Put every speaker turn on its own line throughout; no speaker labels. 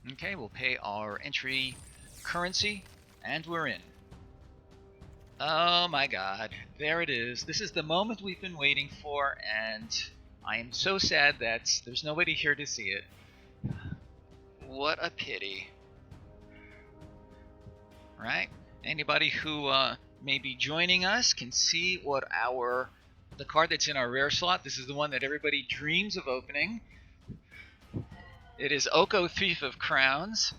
Okay, we'll pay our entry currency, and we're in. Oh my god, there it is. This is the moment we've been waiting for, and I am so sad that there's nobody here to see it. What a pity. Right? Anybody who may be joining us can see what the card that's in our rare slot. This is the one that everybody dreams of opening. It is Oko, Thief of Crowns.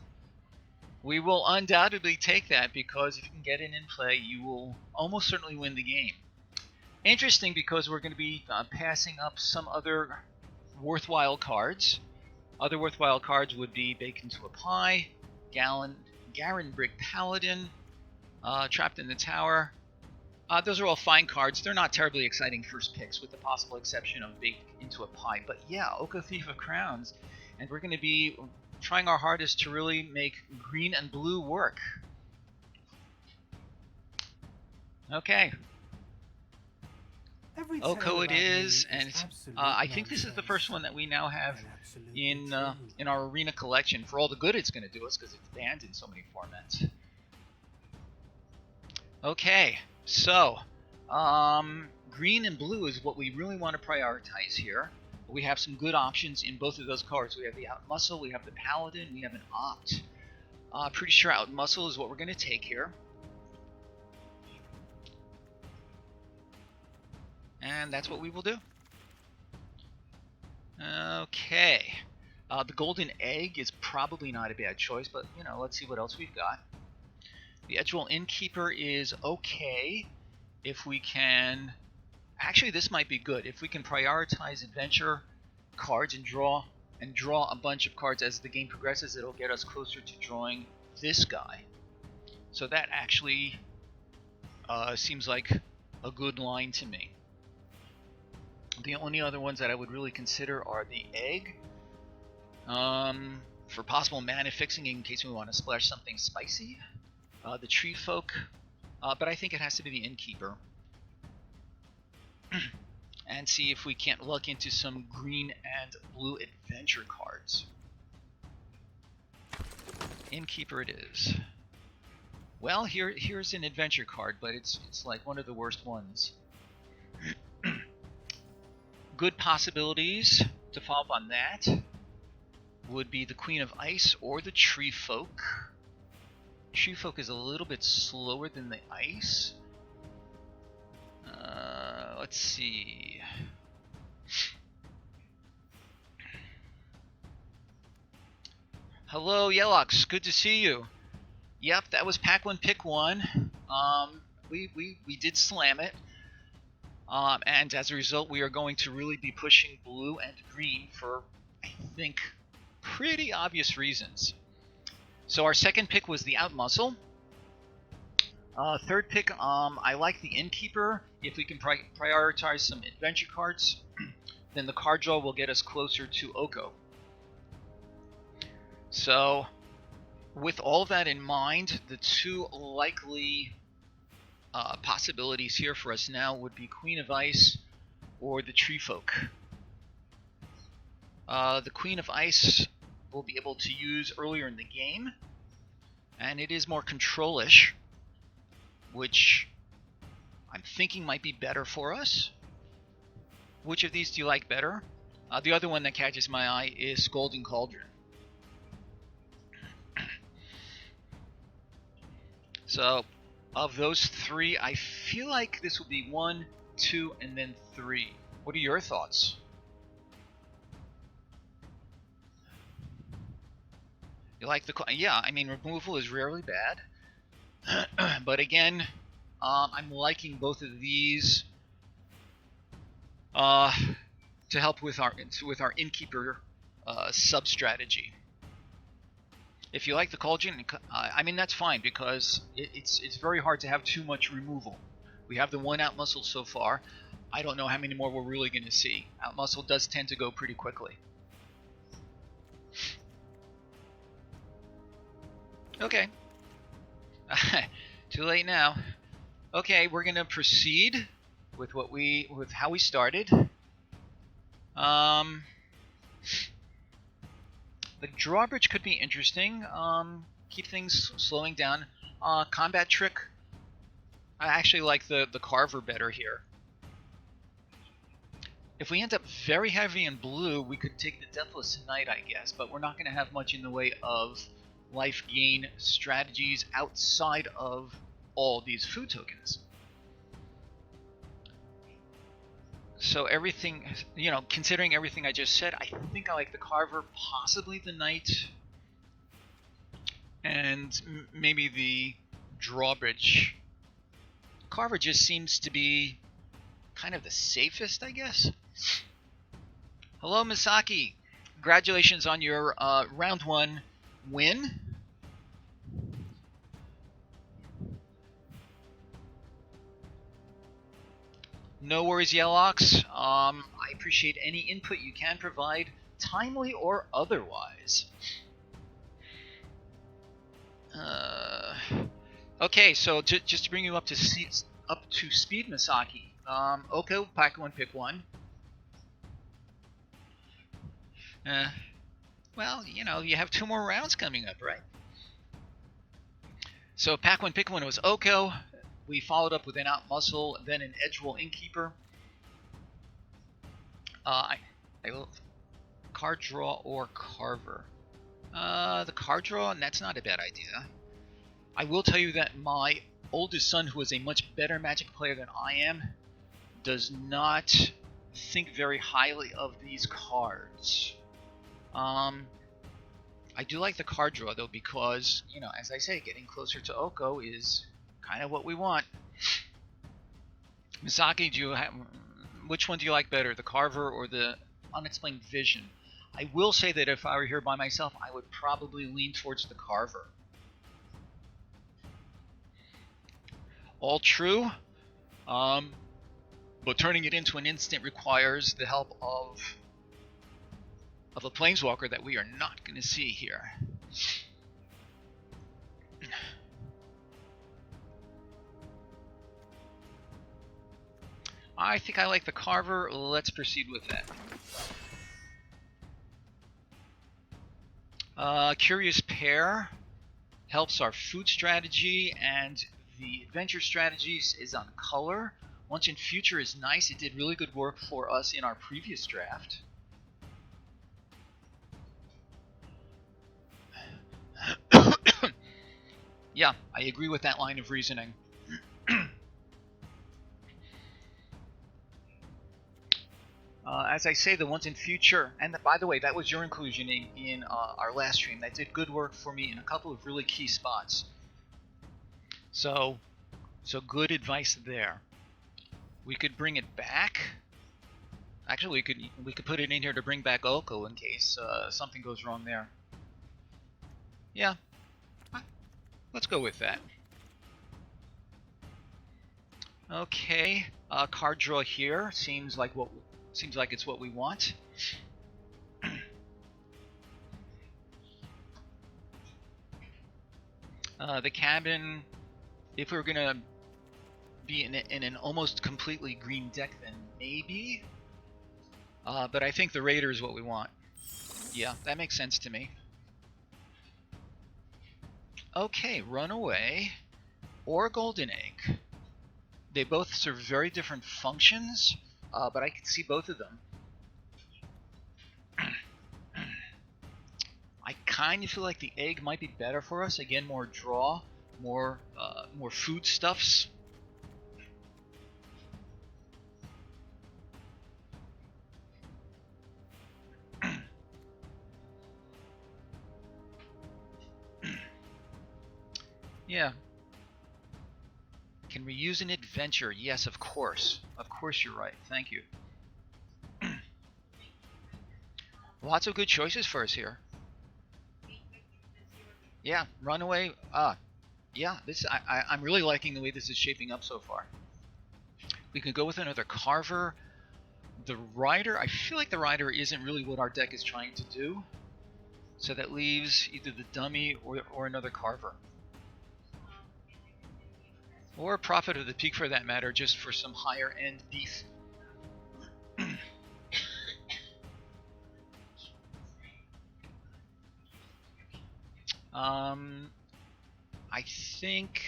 We will undoubtedly take that because if you can get it in play, you will almost certainly win the game. Interesting because we're going to be passing up some other worthwhile cards. Other worthwhile cards would be Bake Into a Pie, Garen Brick Paladin, Trapped in the Tower. Those are all fine cards. They're not terribly exciting first picks with the possible exception of Bake Into a Pie. But yeah, Oko, Thief of Crowns. And we're going to be trying our hardest to really make green and blue work. Okay. Oko it is, and I think this is the first one that we now have in our arena collection for all the good it's going to do us because it's banned in so many formats. Okay, so green and blue is what we really want to prioritize here. We have some good options in both of those cards. We have the Outmuscle, we have the Paladin, we have an Opt. Pretty sure Outmuscle is what we're going to take here. And that's what we will do. Okay. The Golden Egg is probably not a bad choice, but, you know, let's see what else we've got. The Edgewell Innkeeper is okay if we can... Actually, this might be good. If we can prioritize adventure cards and draw a bunch of cards as the game progresses, it'll get us closer to drawing this guy. So that actually seems like a good line to me. The only other ones that I would really consider are the Egg, for possible mana fixing in case we want to splash something spicy, the Tree Folk, but I think it has to be the Innkeeper. And see if we can't luck into some green and blue adventure cards. Innkeeper it is. Well, here's an adventure card, but it's like one of the worst ones. Good possibilities to follow up on that would be the Queen of Ice or the Tree Folk. Tree Folk is a little bit slower than the Ice. Let's see. Hello, Yelox. Good to see you. Yep, that was Pack 1 Pick 1. We did slam it. And as a result, we are going to really be pushing blue and green for, I think, pretty obvious reasons. So our second pick was the Outmuscle. Third pick, I like the Innkeeper. If we can prioritize some adventure cards, then the card draw will get us closer to Oko. So, with all that in mind, the two likely possibilities here for us now would be Queen of Ice or the Tree Folk. The Queen of Ice we'll be able to use earlier in the game, and it is more control-ish, which I'm thinking might be better for us. Which of these do you like better? The other one that catches my eye is Golden Cauldron. So, of those three, I feel like this will be 1, 2, and then 3. What are your thoughts? You like the... Yeah, I mean, removal is rarely bad. But again, I'm liking both of these to help with our Innkeeper sub-strategy. If you like the Cauldron, I mean, that's fine because it's very hard to have too much removal. We have the one Outmuscle so far. I don't know how many more we're really going to see. Outmuscle does tend to go pretty quickly. Okay. Too late now. Okay, we're gonna proceed with how we started. The drawbridge could be interesting. Keep things slowing down. Combat trick. I actually like the Carver better here. If we end up very heavy in blue, we could take the Deathless Knight, I guess, but we're not going to have much in the way of life gain strategies outside of all these food tokens. So everything, you know, considering everything I just said, I think I like the Carver, possibly the Knight, and maybe the drawbridge. Carver just seems to be kind of the safest, I guess. Hello, Misaki. Congratulations on your round 1 win. No worries, Yellox. I appreciate any input you can provide, timely or otherwise. Okay, so just to bring you up to speed, Misaki. Oko, pack one, pick one. Well, you know, you have 2 more rounds coming up, right? So pack one, pick one was Oko. We followed up with an Out Muscle, then an Edgewool Innkeeper. I will card draw or Carver. The card draw, and that's not a bad idea. I will tell you that my oldest son, who is a much better Magic player than I am, does not think very highly of these cards. I do like the card draw, though, because, you know, as I say, getting closer to Oko is kind of what we want. Misaki, which one do you like better, the Carver or the Unexplained Vision? I will say that if I were here by myself, I would probably lean towards the Carver. All true, but turning it into an instant requires the help of a Planeswalker that we are not going to see here. I think I like the Carver. Let's proceed with that. Curious Pair helps our food strategy, and the adventure strategies is on color. Once in Future is nice. It did really good work for us in our previous draft. Yeah, I agree with that line of reasoning. As I say, the Once in Future, and by the way, that was your inclusion in our last stream. That did good work for me in a couple of really key spots. So good advice there. We could bring it back. Actually, we could put it in here to bring back Oko in case something goes wrong there. Yeah, let's go with that. Okay, card draw here seems like it's what we want. The cabin, if we were gonna be in an almost completely green deck, then maybe. But I think the Raider is what we want. Yeah, that makes sense to me. Okay, Runaway or Golden Egg. They both serve very different functions, but I can see both of them. I kind of feel like the egg might be better for us. Again, more draw, more foodstuffs. Yeah. Can we use an adventure? Yes, of course. Of course you're right. Thank you. Lots of good choices for us here. Yeah, Runaway. Yeah, I'm really liking the way this is shaping up so far. We could go with another Carver. The Rider, I feel like the Rider isn't really what our deck is trying to do. So that leaves either the Dummy or another Carver. Or Prophet of the Peak for that matter, just for some higher end beef. I think...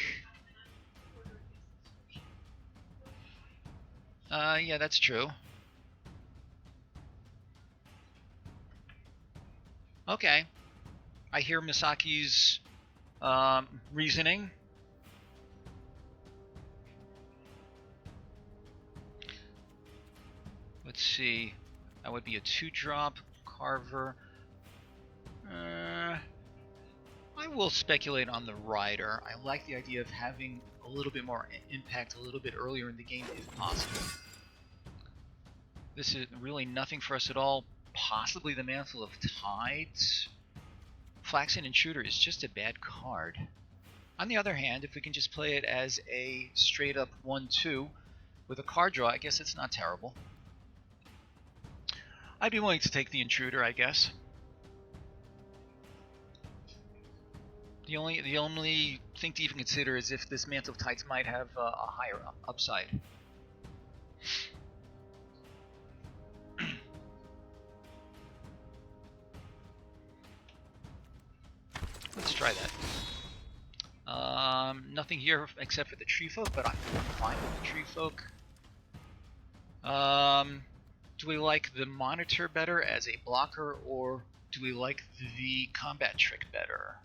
yeah, that's true. Okay. I hear Misaki's reasoning. Let's see. That would be a 2-drop Carver. I will speculate on the Rider. I like the idea of having a little bit more impact a little bit earlier in the game if possible. This is really nothing for us at all. Possibly the Mantle of Tides. Flaxen Intruder is just a bad card. On the other hand, if we can just play it as a straight up 1-2 with a card draw, I guess it's not terrible. I'd be willing to take the Intruder, I guess. The only thing to even consider is if this Mantle of Tides might have a higher upside. Let's try that. Nothing here except for the Tree Folk, but I'm fine with the Tree Folk. Do we like the Monitor better as a blocker, or do we like the Combat Trick better?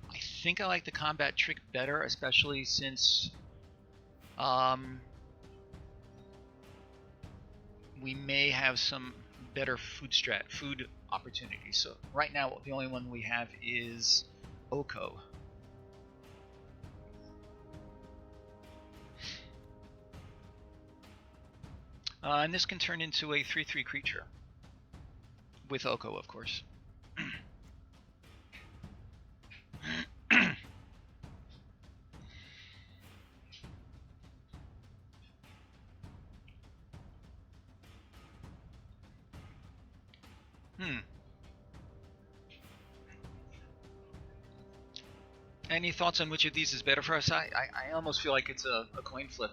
I think I like the Combat Trick better, especially since we may have some better food opportunities. So right now, the only one we have is Oko. And this can turn into a 3/3 creature. With Oko, of course. Any thoughts on which of these is better for us? I almost feel like it's a coin flip.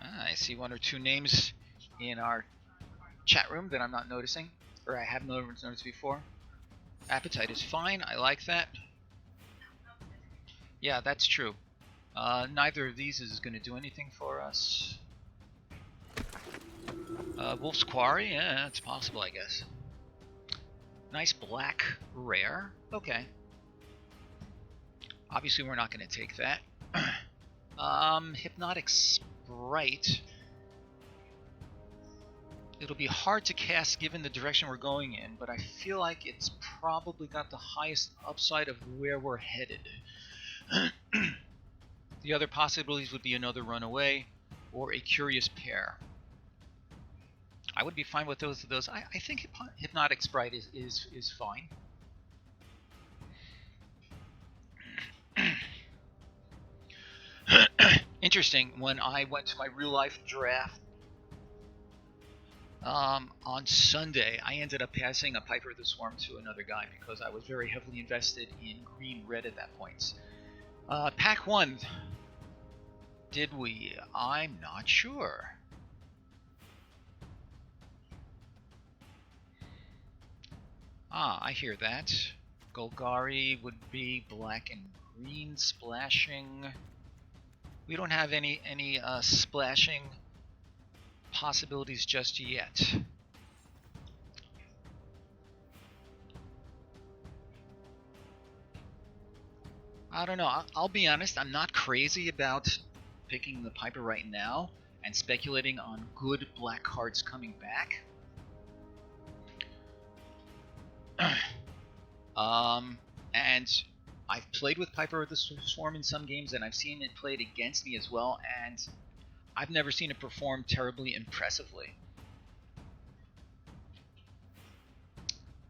I see one or two names in our chat room that I'm not noticing, or I have noticed before. Appetite is fine, I like that. Yeah, that's true. Neither of these is going to do anything for us. Wolf's Quarry, yeah, it's possible, I guess. Nice black rare. Okay. Obviously, we're not going to take that. Hypnotic Sprite. It'll be hard to cast given the direction we're going in, but I feel like it's probably got the highest upside of where we're headed. The other possibilities would be another Runaway or a Curious Pair. I would be fine with those. I think Hypnotic Sprite is fine. Interesting, when I went to my real life draft on Sunday, I ended up passing a Piper of the Swarm to another guy because I was very heavily invested in green-red at that point. Pack 1. Did we? I'm not sure. I hear that. Golgari would be black and green splashing. We don't have any splashing possibilities just yet. I don't know. I'll be honest. I'm not crazy about picking the Piper right now and speculating on good black cards coming back. And I've played with Piper of the Swarm in some games, and I've seen it played against me as well, and I've never seen it perform terribly impressively.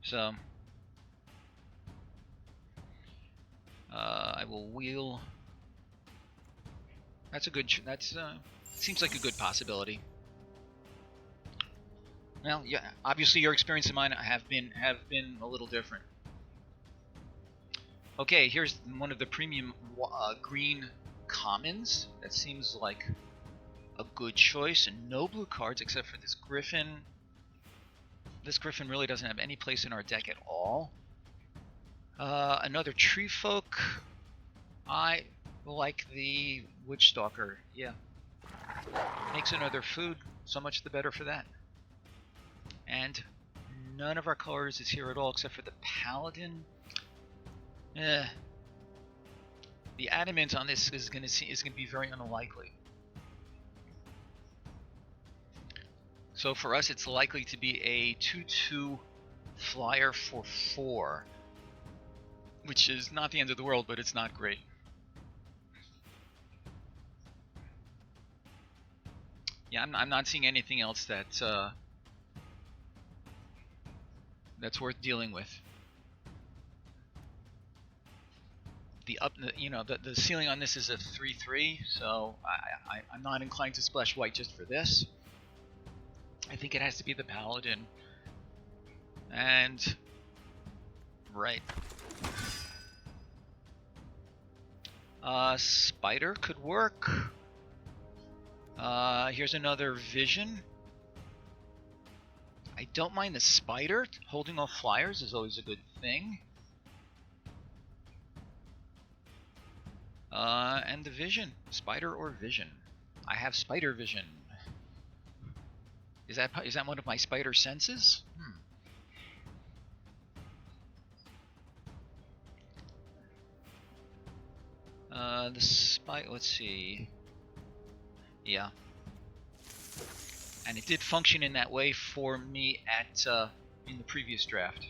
So I will wheel. That's a good. Seems like a good possibility. Well, yeah. Obviously, your experience and mine have been a little different. Okay, here's one of the premium green commons. That seems like a good choice. And no blue cards except for this Griffin. This Griffin really doesn't have any place in our deck at all. Another Tree Folk. I like the Witch Stalker. Yeah. Makes another food. So much the better for that. And none of our colors is here at all except for the Paladin. The adamant on this is gonna be very unlikely. So for us, it's likely to be a 2/2 flyer for 4, which is not the end of the world, but it's not great. Yeah, I'm not seeing anything else that that's worth dealing with. The ceiling on this is a 3/3, so I'm not inclined to splash white just for this. I think it has to be the Paladin. And right. Spider could work. Here's another Vision. I don't mind the Spider. Holding off flyers is always a good thing. And the Vision. Spider or Vision. I have Spider Vision. Is that one of my spider senses? Let's see. Yeah. And it did function in that way for me at in the previous draft.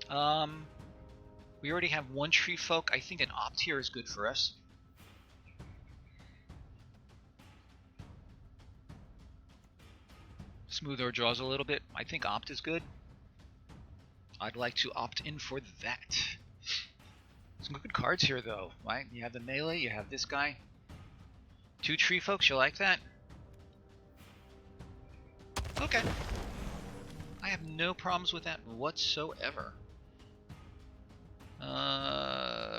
We already have one Tree Folk. I think an Opt here is good for us. Smooth our draws a little bit. I think Opt is good. I'd like to opt in for that. Some good cards here, though, right? You have the melee, you have this guy. 2 Tree Folks, you like that? Okay. I have no problems with that whatsoever.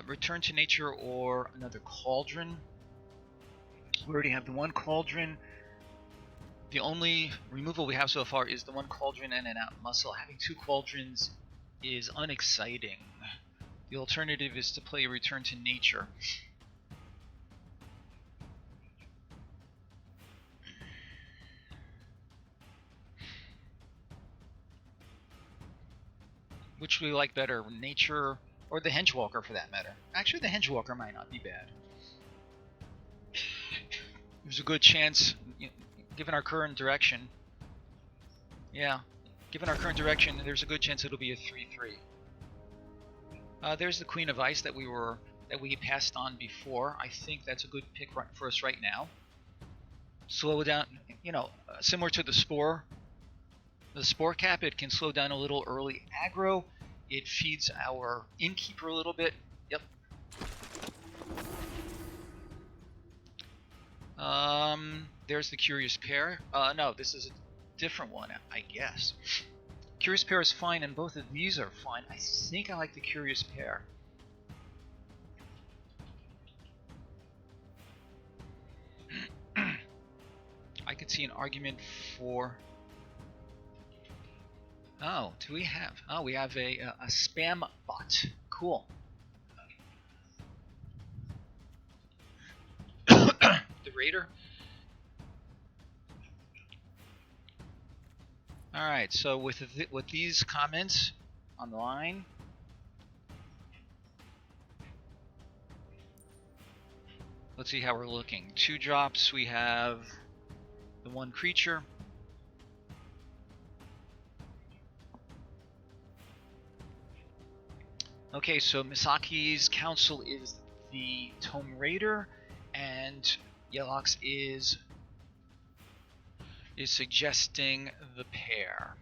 Return to Nature or another Cauldron. We already have the one Cauldron. The only removal we have so far is the one Cauldron and an Out Muscle. Having 2 Cauldrons is unexciting. The alternative is to play Return to Nature. Which we like better, Nature or the Hengewalker for that matter. Actually, the Hengewalker might not be bad. There's a good chance, given our current direction. Yeah, given our current direction, there's a good chance it'll be a 3/3. There's the Queen of Ice that we passed on before. I think that's a good pick for us right now. Slow down, similar to the Spore. The Spore Cap, it can slow down a little early aggro. It feeds our Innkeeper a little bit. Yep. There's the Curious Pair. No, this is a different one, I guess. Curious Pair is fine, and both of these are fine. I think I like the Curious Pair. I could see an argument for... Oh, do we have... Oh, we have a spam bot. Cool. The Raider. Alright, so with these comments on the line, let's see how we're looking. 2 drops, we have the 1 creature. Okay, so Misaki's counsel is the Tomb Raider, and Yelox is suggesting the pair.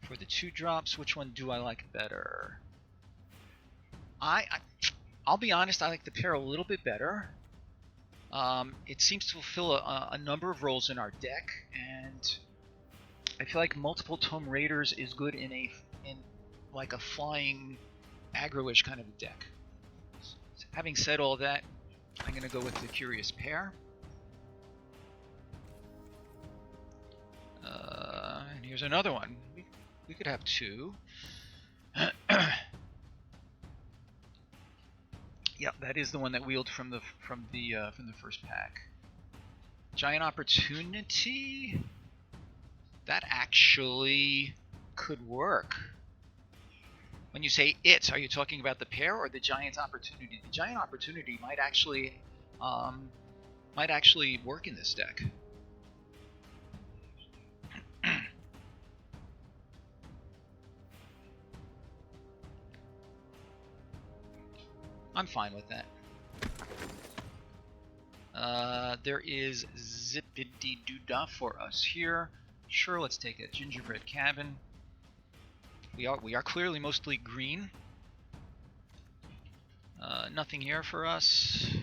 For the 2 drops, which one do I like better? I'll be honest, I like the pair a little bit better. It seems to fulfill a number of roles in our deck, and I feel like multiple Tomb Raiders is good in like a flying aggro-ish kind of a deck. So having said all that, I'm going to go with the Curious Pair. And here's another one. We could have two. Yeah, that is the one that wheeled from the first pack. Giant Opportunity. That actually could work. When you say it, are you talking about the pair or the Giant Opportunity? The Giant Opportunity might actually work in this deck. I'm fine with that. There is Zippity Doodah for us here. Sure, let's take a Gingerbread Cabin. We are clearly mostly green. Nothing here for us.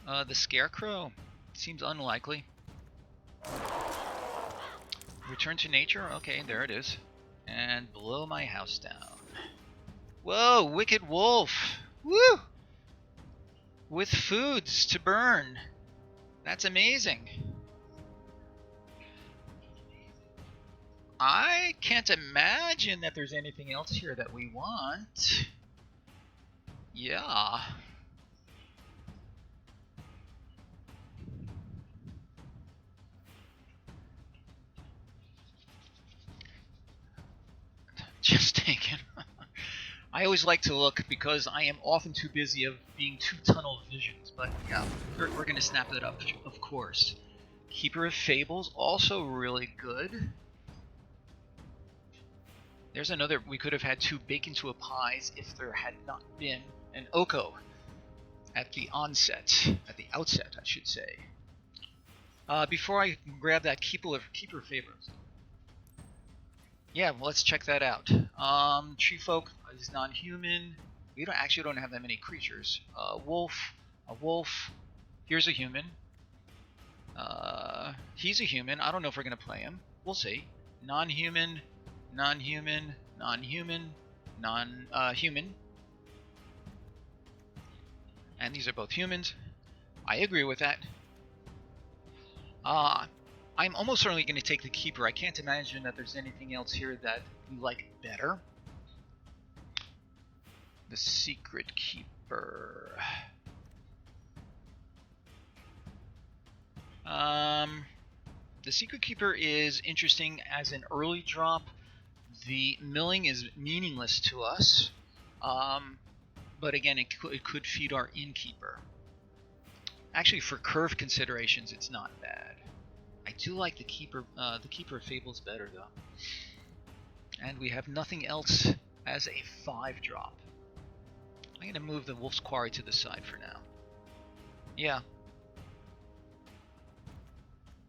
The Scarecrow seems unlikely. Return to Nature. Okay, there it is. And Blow My House Down. Whoa, Wicked Wolf! Woo! With foods to burn. That's amazing. I can't imagine that there's anything else here that we want. Yeah. Just taken. I always like to look because I am often too busy of being too tunnel visions, but yeah, we're going to snap that up, of course. Keeper of Fables, also really good. There's another, we could have had two Bacon to a Pies if there had not been an Oko at the outset, I should say. Before I grab that Keeper of Fables. Yeah, well, let's check that out. Tree Folk is non-human. We don't have that many creatures. A wolf. Here's a human. He's a human. I don't know if we're gonna play him. We'll see. Non-human, non-human, non-human, human. And these are both humans. I agree with that. I'm almost certainly going to take the Keeper. I can't imagine that there's anything else here that we like better. The Secret Keeper. The Secret Keeper is interesting as an early drop. The milling is meaningless to us. But again, it could feed our Innkeeper. Actually, for curve considerations, it's not bad. I do like the Keeper of Fables better, though. And we have nothing else as a 5-drop. I'm going to move the Wolf's Quarry to the side for now. Yeah.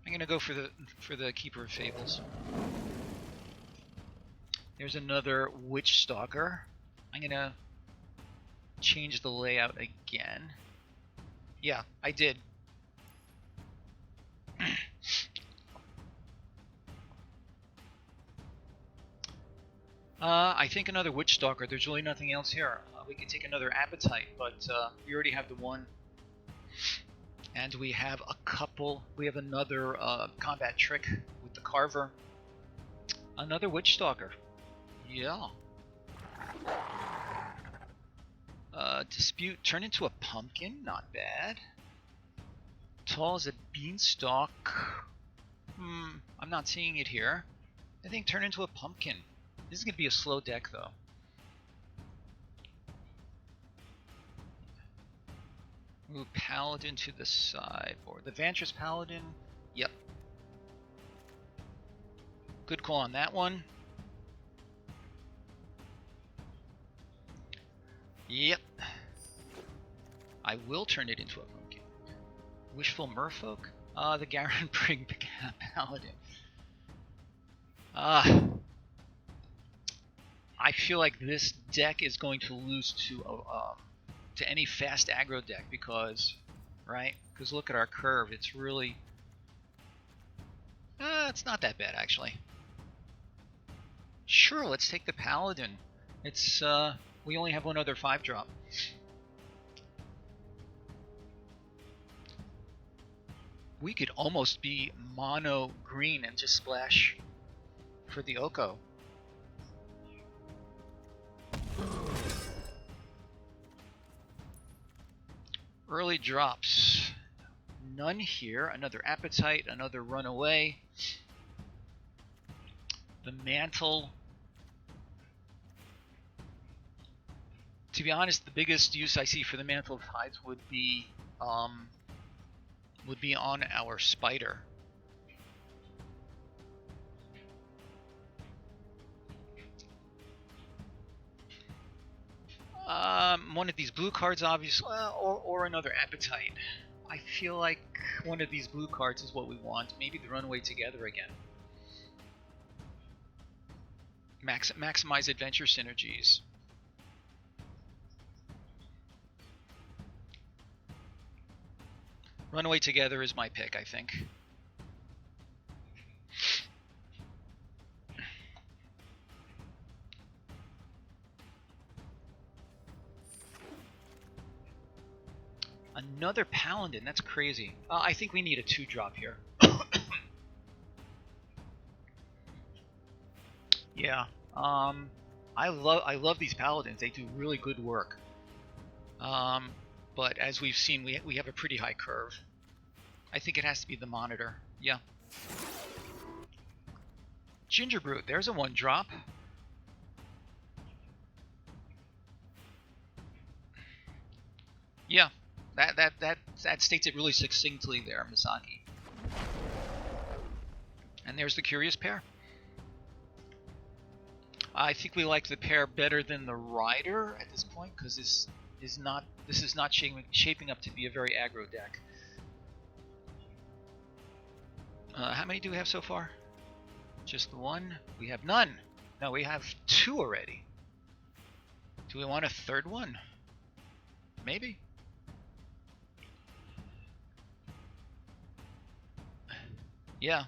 I'm going to go for the Keeper of Fables. There's another Witch Stalker. I'm going to change the layout again. Yeah, I did. I think another Witch Stalker. There's really nothing else here. We could take another Appetite, but we already have the one. And we have a couple. We have another combat trick with the Carver. Another Witch Stalker. Yeah. Dispute. Turn into a pumpkin. Not bad. Tall as a beanstalk. I'm not seeing it here. I think turn into a pumpkin. This is going to be a slow deck, though. Move Paladin to the sideboard. The Vantress Paladin. Yep. Good call on that one. Yep. I will turn it into a pumpkin. Wishful Merfolk? The Garen Brigg Paladin. I feel like this deck is going to lose to any fast aggro deck because look at our curve. It's really it's not that bad actually. Sure, let's take the Paladin. It's we only have one other 5-drop. We could almost be mono green and just splash for the Oko. Early drops. None here. Another Appetite, another Runaway. The Mantle. To be honest, the biggest use I see for the Mantle of Tides would be on our Spider. One of these blue cards, obviously, or another Appetite. I feel like one of these blue cards is what we want. Maybe the Runaway Together again. Maximize adventure synergies. Runaway Together is my pick, I think. Another Paladin, that's crazy. I think we need a 2-drop here. Yeah. I love these Paladins. They do really good work. But as we've seen, we have a pretty high curve. I think it has to be the Monitor. Yeah. Gingerbrute, there's a 1-drop. Yeah. That states it really succinctly there, Misaki. And there's the Curious Pair. I think we like the pair better than the Rider at this point, because this is not shaping up to be a very aggro deck. How many do we have so far? Just the one? We have none. No, we have 2 already. Do we want a 3rd one? Maybe. Yeah.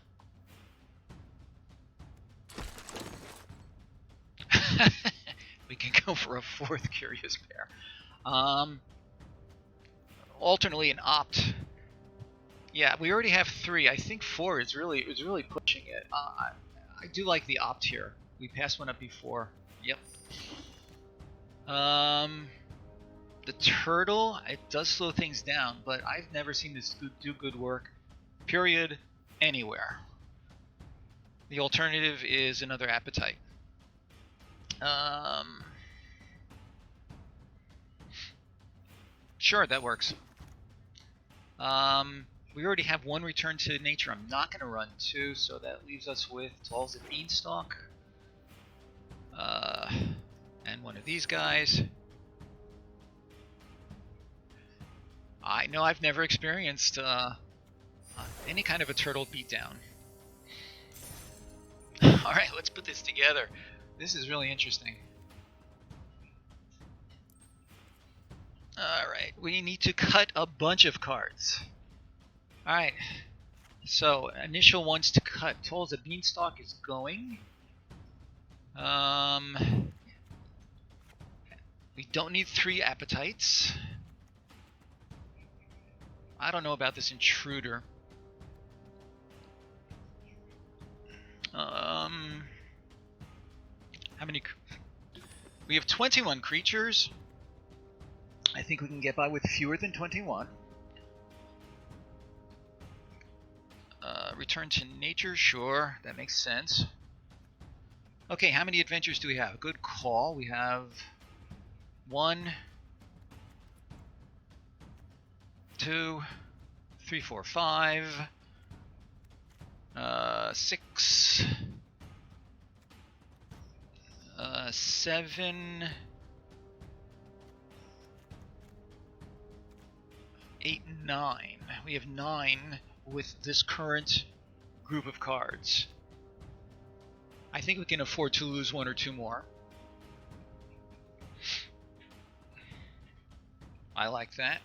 We can go for a 4th Curious Pair. Alternately an Opt. Yeah, we already have 3. I think 4 is really pushing it. I do like the Opt here. We passed one up before. Yep. The Turtle, it does slow things down, but I've never seen this do good work. Period. Anywhere. The alternative is another Appetite. Sure, that works. We already have 1 Return to Nature. I'm not going to run 2, so that leaves us with Tall's a Beanstalk. And one of these guys. I know I've never experienced any kind of a turtle beatdown. Alright, let's put this together. This is really interesting. Alright, we need to cut a bunch of cards. Alright, so initial ones to cut. Tall's a Beanstalk is going. We don't need 3 Appetites. I don't know about this Intruder. How many? We have 21 creatures. I think we can get by with fewer than 21. Return to Nature, sure, that makes sense. Okay, how many adventures do we have? Good call. We have 1, 2, 3, 4, 5, 6, 7, 8, 9. We have 9 with this current group of cards. I think we can afford to lose 1 or 2 more. I like that.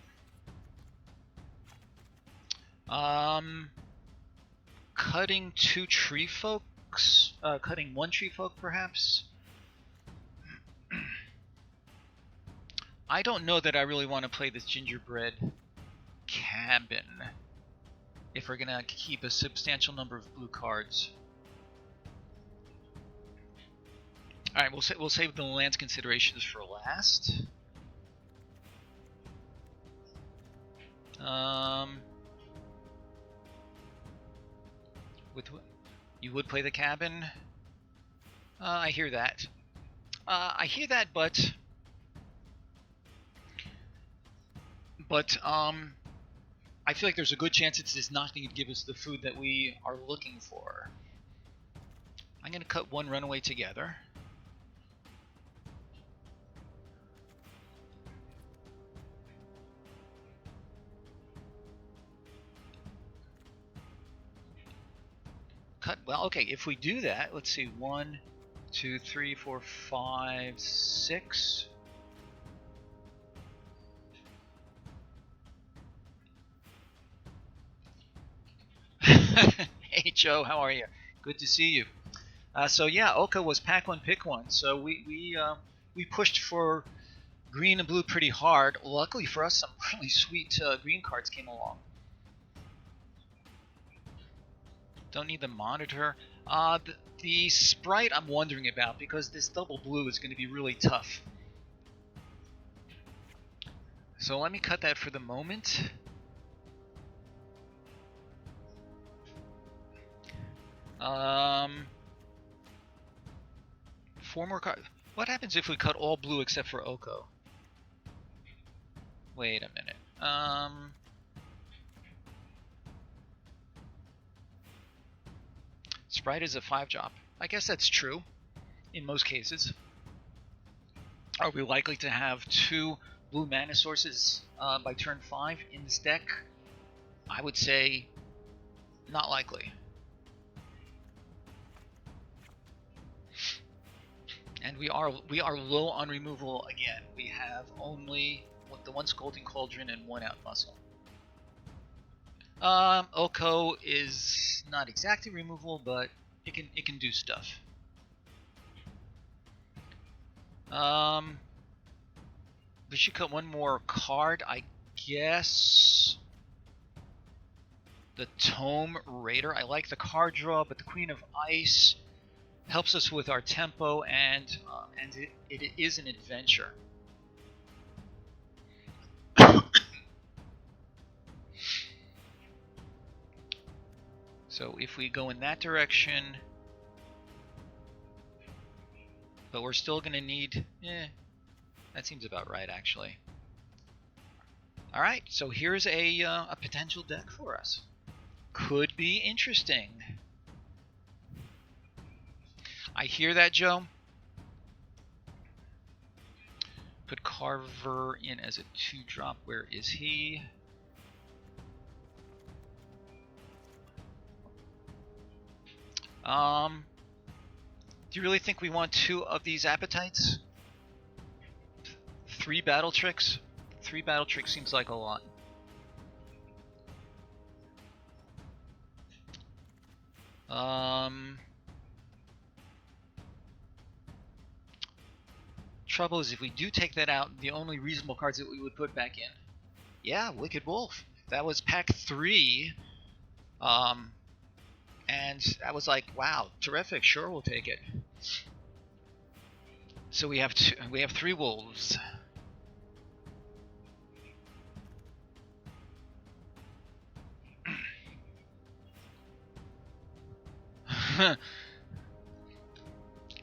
Cutting 2 Tree Folk folks, cutting one tree folk perhaps. I don't know that I really want to play this gingerbread cabin if we're gonna keep a substantial number of blue cards. All right, we'll save the lands considerations for last. You would play the cabin. I hear that. I hear that, but I feel like there's a good chance it's just not going to give us the food that we are looking for. I'm going to cut one runaway together. Well, okay, if we do that, let's see, 1, 2, 3, 4, 5, 6. Hey Joe, how are you? Good to see you. So yeah, Oka was pack one, pick one. So we pushed for green and blue pretty hard. Luckily for us, some really sweet green cards came along. Don't need the monitor. The sprite I'm wondering about because this double blue is going to be really tough. So let me cut that for the moment. Four more cards. What happens if we cut all blue except for Oko? Wait a minute. Sprite is a 5-drop. I guess that's true in most cases. Are we likely to have 2 blue mana sources by turn 5 in this deck? I would say not likely. And we are low on removal again. We have only the 1 Scalding Cauldron and 1 Out Muscle. Oko is not exactly removal, but it can do stuff. We should cut one more card, I guess. The Tome Raider. I like the card draw, but the Queen of Ice helps us with our tempo, and it is an adventure. So if we go in that direction, but we're still going to need, that seems about right actually. All right, so here's a potential deck for us. Could be interesting. I hear that, Joe. Put Carver in as a 2-drop. Where is he? Do you really think we want 2 of these appetites? 3 battle tricks? 3 battle tricks seems like a lot. Trouble is if we do take that out, the only reasonable cards that we would put back in. Yeah, Wicked Wolf. That was pack 3. And I was like, wow, terrific, sure, we'll take it. So we have 3 wolves.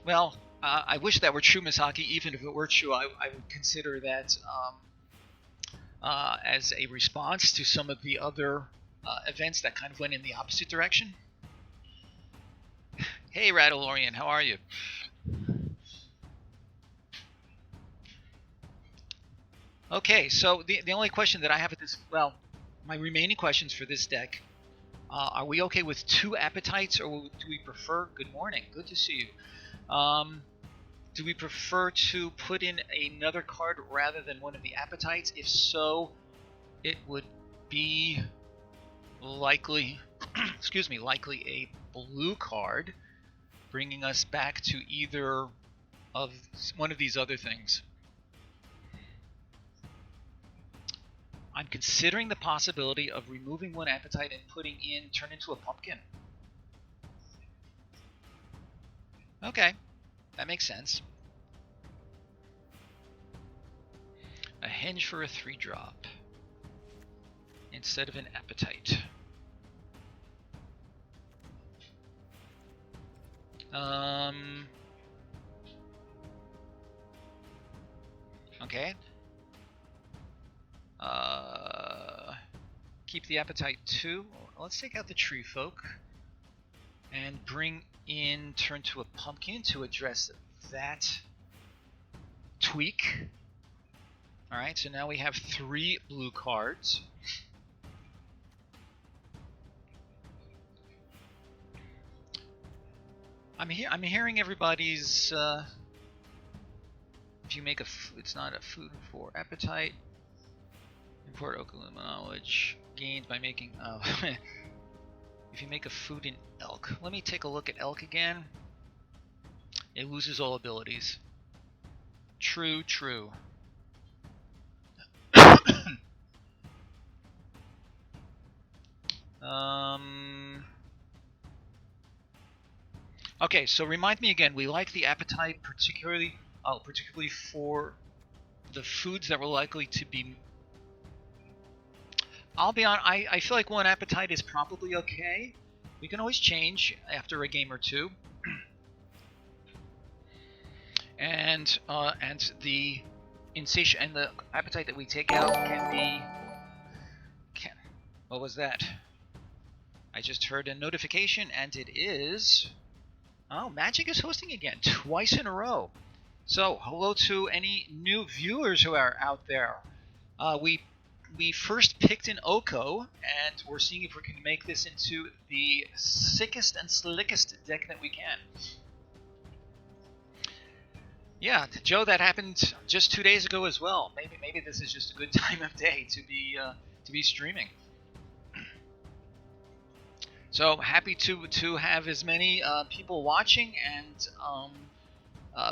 Well, I wish that were true, Misaki. Even if it were true, I would consider that as a response to some of the other events that kind of went in the opposite direction. Hey, Rattlorian, how are you? Okay, so the only question that I have at this, well, my remaining questions for this deck, are we okay with 2 appetites, or do we prefer, good morning, good to see you, do we prefer to put in another card rather than one of the appetites? If so, it would be likely, excuse me, likely a blue card. bringing us back to either of one of these other things. I'm considering the possibility of removing one appetite and putting in turn into a pumpkin. Okay, that makes sense. A hinge for a 3-drop instead of an appetite. Okay. Keep the appetite 2. Let's take out the tree folk and bring in turn to a pumpkin to address that tweak. Alright, so now we have 3 blue cards. I'm hearing everybody's if you make it's not a food for appetite. Import Oklahoma knowledge gained by making if you make a food in elk. Let me take a look at elk again. It loses all abilities. True. Okay, so remind me again, we like the appetite particularly for the foods that were likely to be... I'll be honest, I feel like 1 appetite is probably okay. We can always change after a game or 2. And the insatiation and the appetite that we take out can be... what was that? I just heard a notification, and it is... Oh, Magic is hosting again, twice in a row. So, hello to any new viewers who are out there. We first picked an Oko, and we're seeing if we can make this into the sickest and slickest deck that we can. Yeah, Joe, that happened just 2 days ago as well. Maybe this is just a good time of day to be streaming. So happy to have as many people watching and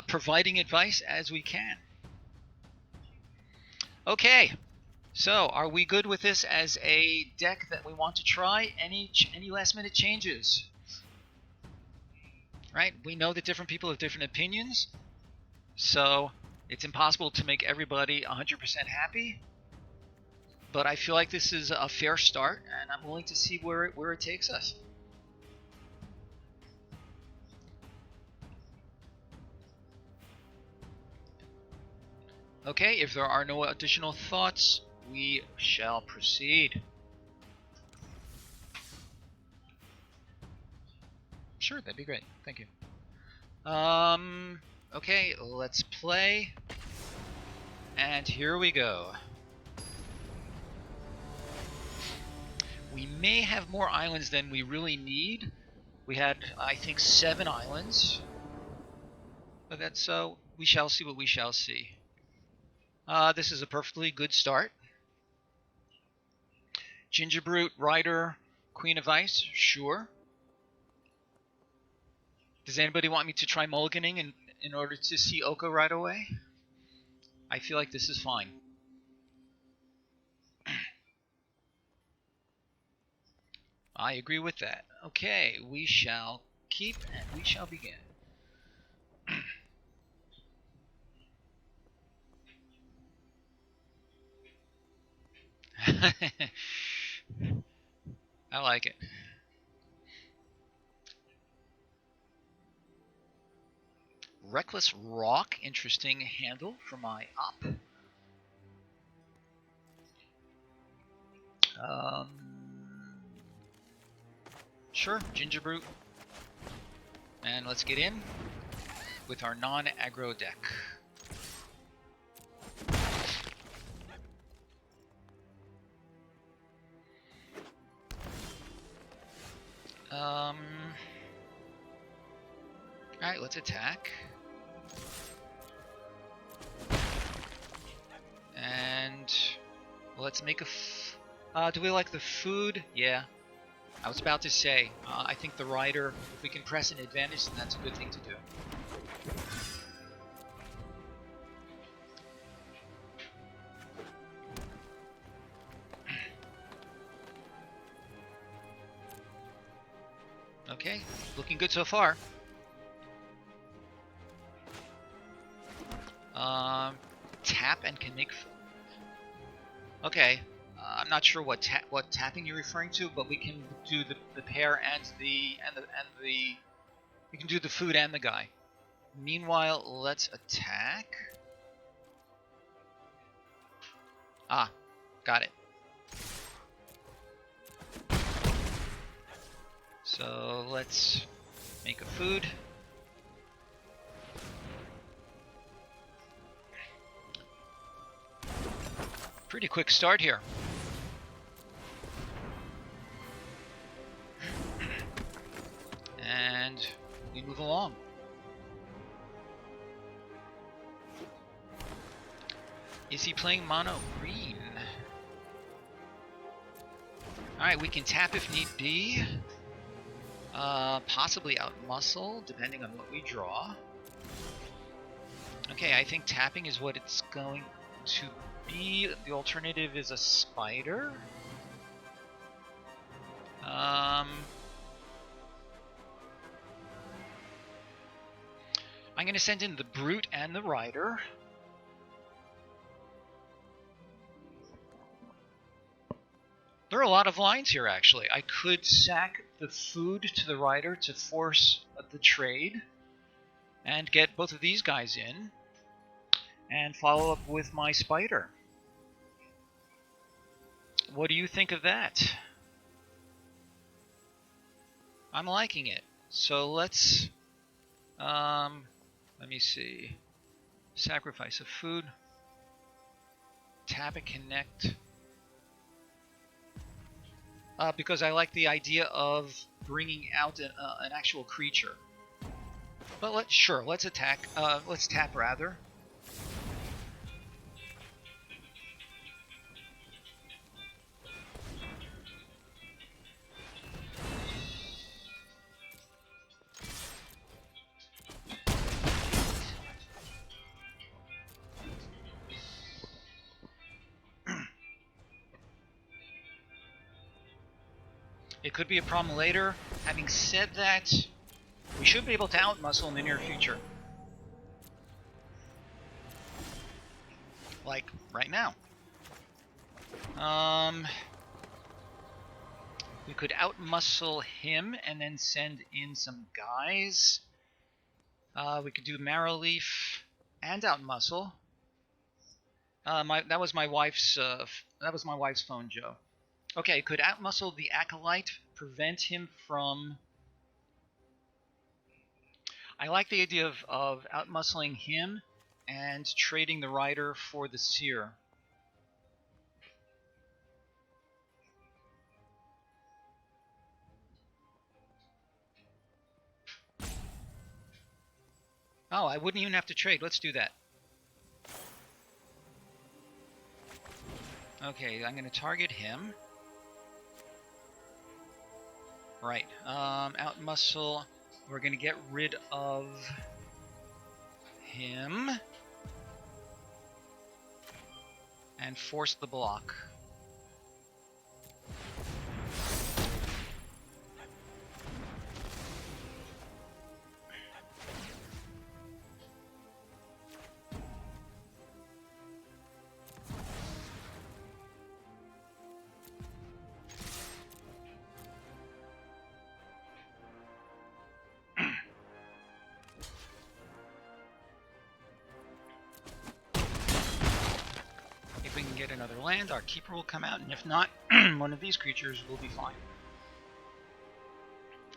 providing advice as we can. Okay, so are we good with this as a deck that we want to try? Any last minute changes? Right, we know that different people have different opinions, so it's impossible to make everybody 100% happy. But I feel like this is a fair start, and I'm willing to see where it takes us. Okay, if there are no additional thoughts, we shall proceed. Sure, that'd be great. Thank you. Okay, let's play. And here we go. We may have more islands than we really need. We had, I think, 7 islands. But that's so. We shall see what we shall see. This is a perfectly good start. Gingerbrute, Rider, Queen of Ice, sure. Does anybody want me to try mulliganing in order to see Oko right away? I feel like this is fine. I agree with that. Okay, we shall keep and we shall begin. I like it. Reckless Rock, interesting handle for my op. Sure, Gingerbrute. And let's get in with our non-aggro deck. Alright, let's attack. And let's make a... do we like the food? Yeah. I was about to say, I think the rider, if we can press an advantage, then that's a good thing to do. Okay, looking good so far. Tap and can make. Okay, I'm not sure what tapping you're referring to, but we can do the pair and the we can do the food and the guy. Meanwhile, let's attack. Ah, got it. So let's make a food. Pretty quick start here. And we move along. Is he playing mono green? Alright, we can tap if need be. Possibly out muscle, depending on what we draw. Okay, I think tapping is what it's going to be. The alternative is a spider. I'm going to send in the brute and the rider. There are a lot of lines here, actually. I could sack the food to the rider to force the trade and get both of these guys in and follow up with my spider. What do you think of that? I'm liking it. So let's, let me see. Sacrifice of food. Tap and connect. Because I like the idea of bringing out an actual creature. But let's attack. Let's tap rather. It could be a problem later. Having said that, we should be able to outmuscle in the near future. Like right now. We could outmuscle him and then send in some guys. We could do Marrow Leaf and outmuscle. That was my wife's phone, Joe. Okay, could outmuscle the Acolyte, prevent him from... I like the idea of outmuscling him and trading the rider for the seer. Oh, I wouldn't even have to trade. Let's do that. Okay, I'm going to target him. Right, outmuscle. We're going to get rid of him and force the block. If we can get another land, our keeper will come out, and if not, one of these creatures will be fine.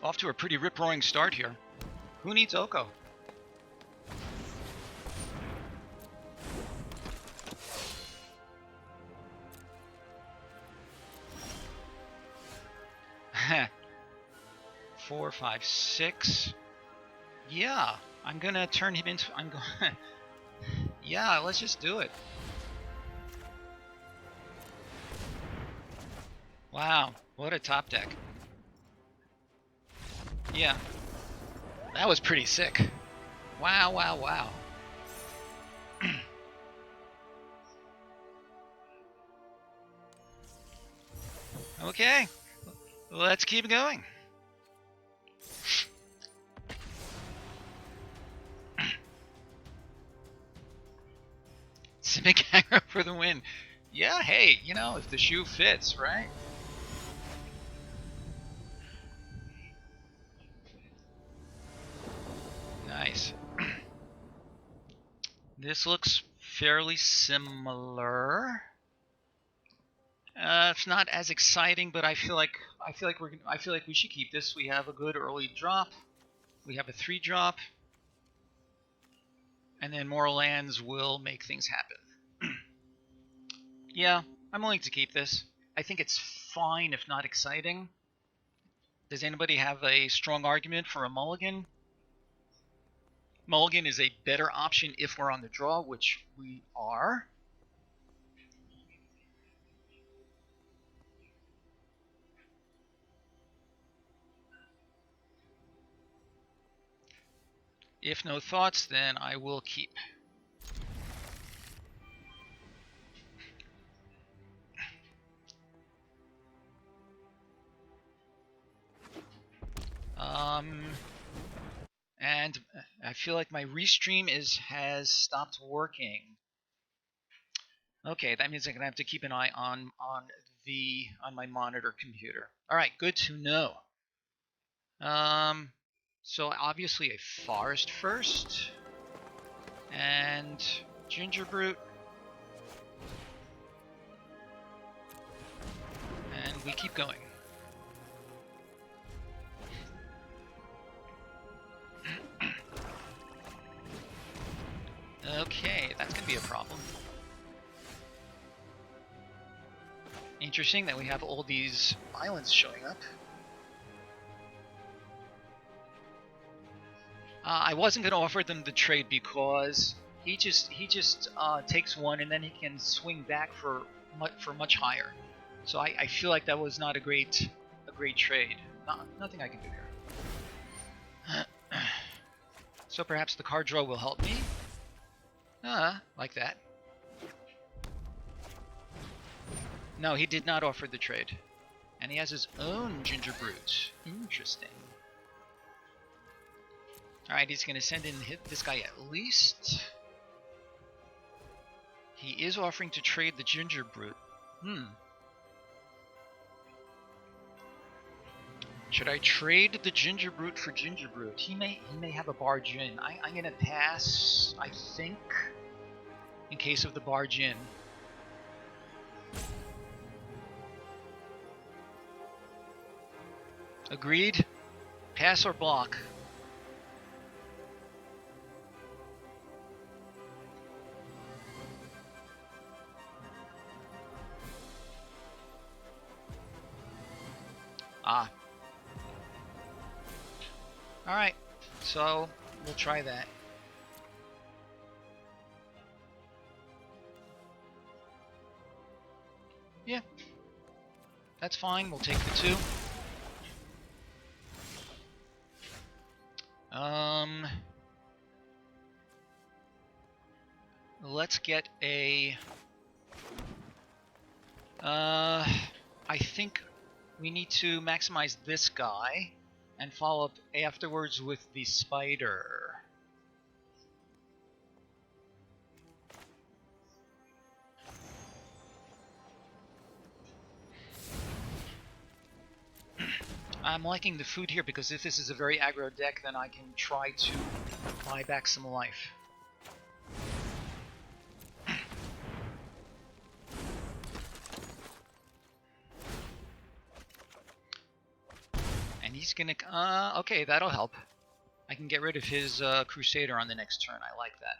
Off to a pretty rip-roaring start here. Who needs Oko? Four, 5, 6. Yeah, I'm gonna turn him into... Yeah, let's just do it. Wow, what a top deck. Yeah. That was pretty sick. Wow, wow, wow. Okay. Let's keep going. Simic aggro for the win. Yeah, hey, you know, if the shoe fits, right? Nice. This looks fairly similar. It's not as exciting, but I feel like we should keep this. We have a good early drop. We have a 3-drop, and then more lands will make things happen. Yeah, I'm willing to keep this. I think it's fine, if not exciting. Does anybody have a strong argument for a mulligan? Mulligan is a better option if we're on the draw, which we are. If no thoughts, then I will keep. And I feel like my restream has stopped working. Okay, that means I'm gonna have to keep an eye on my monitor computer. All right, good to know. So obviously a forest first, and ginger brute, and we keep going. Okay, that's gonna be a problem. Interesting that we have all these islands showing up. I wasn't going to offer them the trade because he just takes one and then he can swing back for much higher. So I feel like that was not a great trade. Nothing I can do here. So perhaps the card draw will help me. Like that. No, he did not offer the trade. And he has his own ginger brute. Interesting. Alright, he's going to send in hit this guy at least. He is offering to trade the ginger brute. Should I trade the ginger brute for ginger brute? He may have a barge in. I'm going to pass, I think, in case of the barge in. Agreed? Pass or block? Alright, so we'll try that. Yeah, that's fine. We'll take the 2. Let's get a... I think we need to maximize this guy and follow up afterwards with the spider. I'm liking the food here because if this is a very aggro deck, then I can try to buy back some life. And he's gonna... okay, that'll help. I can get rid of his Crusader on the next turn. I like that.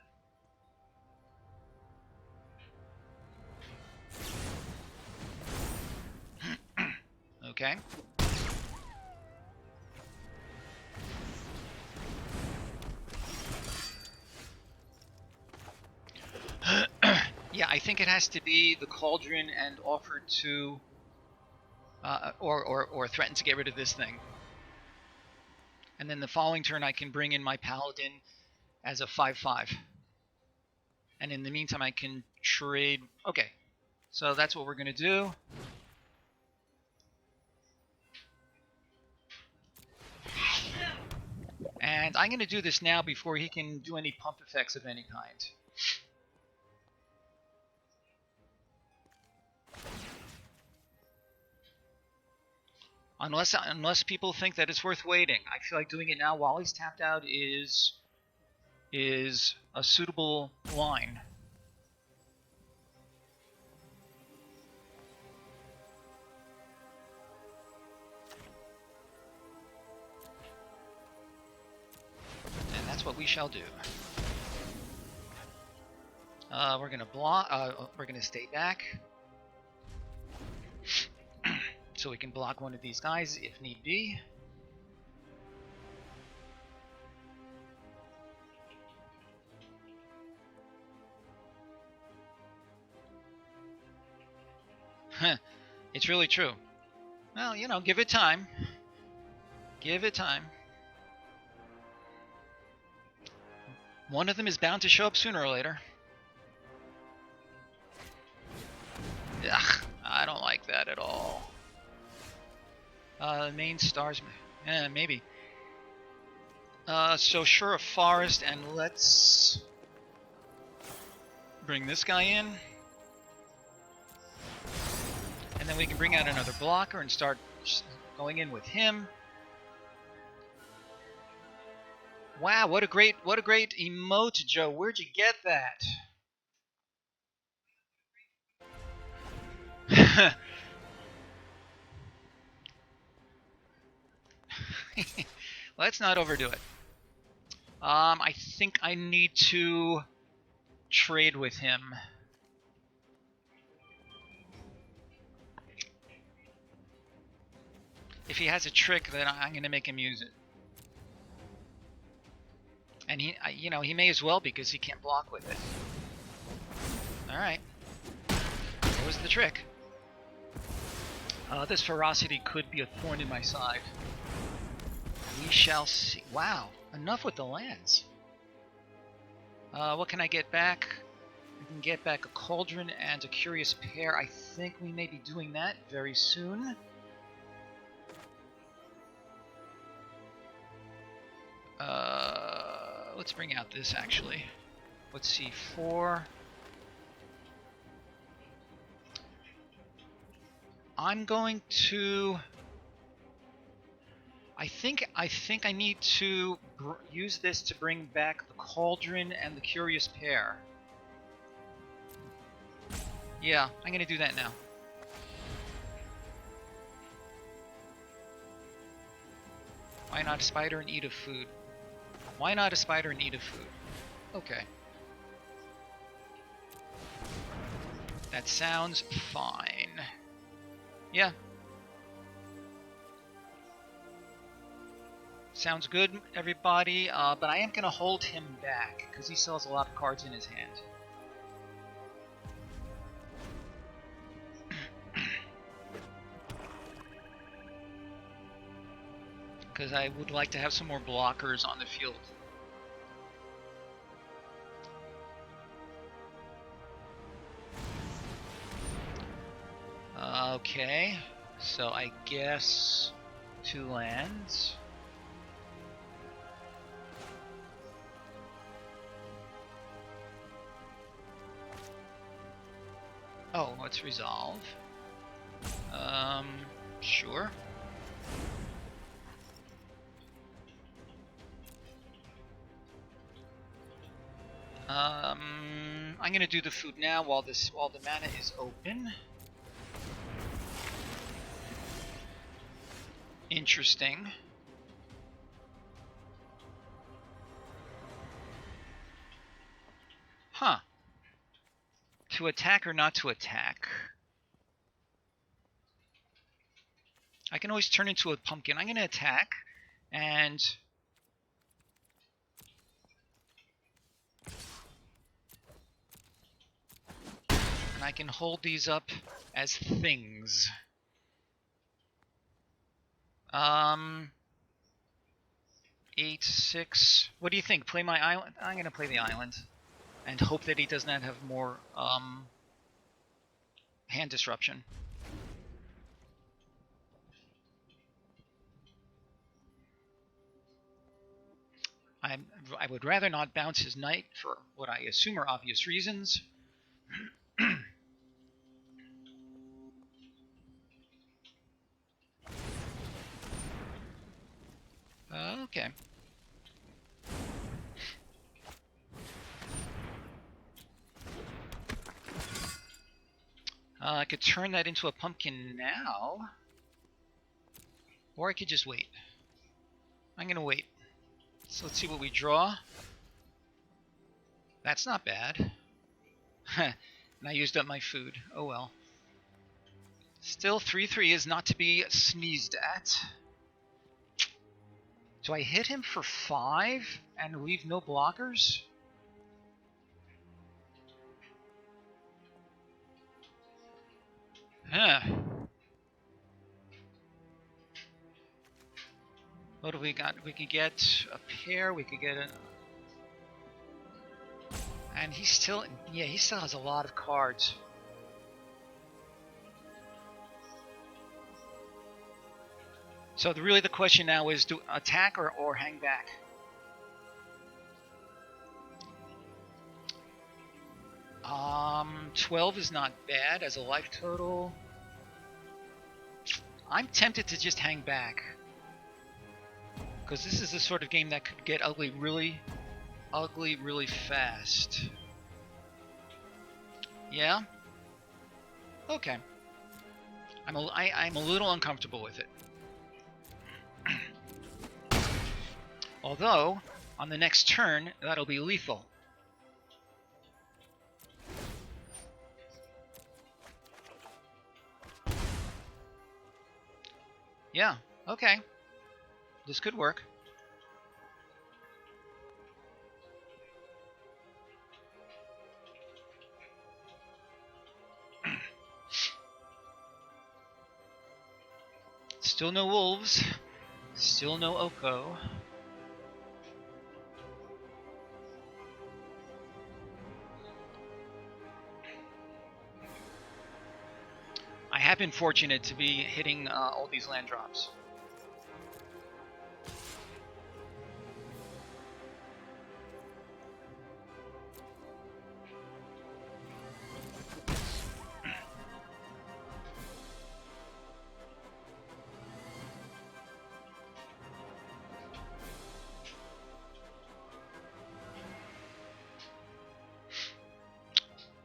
Okay. Yeah, I think it has to be the Cauldron and offer to... or threaten to get rid of this thing. And then the following turn I can bring in my paladin as a 5/5. And in the meantime I can trade. Okay, so that's what we're going to do. And I'm going to do this now before he can do any pump effects of any kind. Unless people think that it's worth waiting. I feel like doing it now while he's tapped out is a suitable line. And that's what we shall do. We're gonna block. We're gonna stay back, so we can block one of these guys if need be. It's really true. Well, you know, give it time. Give it time. One of them is bound to show up sooner or later. Ugh, I don't like that at all. Main stars, maybe. So sure, a forest, and let's bring this guy in. And then we can bring out another blocker and start going in with him. Wow, what a great emote, Joe. Where'd you get that? Let's not overdo it. I think I need to trade with him. If he has a trick, then I'm going to make him use it. And he, you know, he may as well because he can't block with it. All right. That was the trick. This ferocity could be a thorn in my side. We shall see. Wow, enough with the lands. What can I get back? I can get back a cauldron and a curious pair. I think we may be doing that very soon. Let's bring out this actually. Let's see, 4. I'm going to. I think I need to use this to bring back the cauldron and the curious pair. Yeah, I'm gonna do that now. Why not a spider and eat of food? Why not a spider and eat of food? Okay. That sounds fine. Yeah. Sounds good, everybody, but I am going to hold him back, because he still has a lot of cards in his hand. Because I would like to have some more blockers on the field. Okay, so I guess 2 lands. Oh, let's resolve. Sure. I'm gonna do the food now while the mana is open. Interesting. Huh. To attack or not to attack? I can always turn into a pumpkin. I'm going to attack, and I can hold these up as things. 8, 6. What do you think? Play my island? I'm going to play the island. And hope that he does not have more hand disruption. I would rather not bounce his knight for what I assume are obvious reasons. Okay. I could turn that into a pumpkin now. Or I could just wait. I'm going to wait. So let's see what we draw. That's not bad. And I used up my food. Oh well. Still, 3/3 is not to be sneezed at. Do I hit him for 5 and leave no blockers? Huh. What do we got? We could get a pair, we could get a... And he still has a lot of cards. So really the question now is, do attack or hang back? Um, 12 is not bad as a life total. I'm tempted to just hang back. Because this is the sort of game that could get ugly really fast. Yeah? Okay. I'm a little uncomfortable with it. Although, on the next turn, that'll be lethal. Yeah, okay. This could work. Still no wolves. Still no Oko. I have been fortunate to be hitting all these land drops.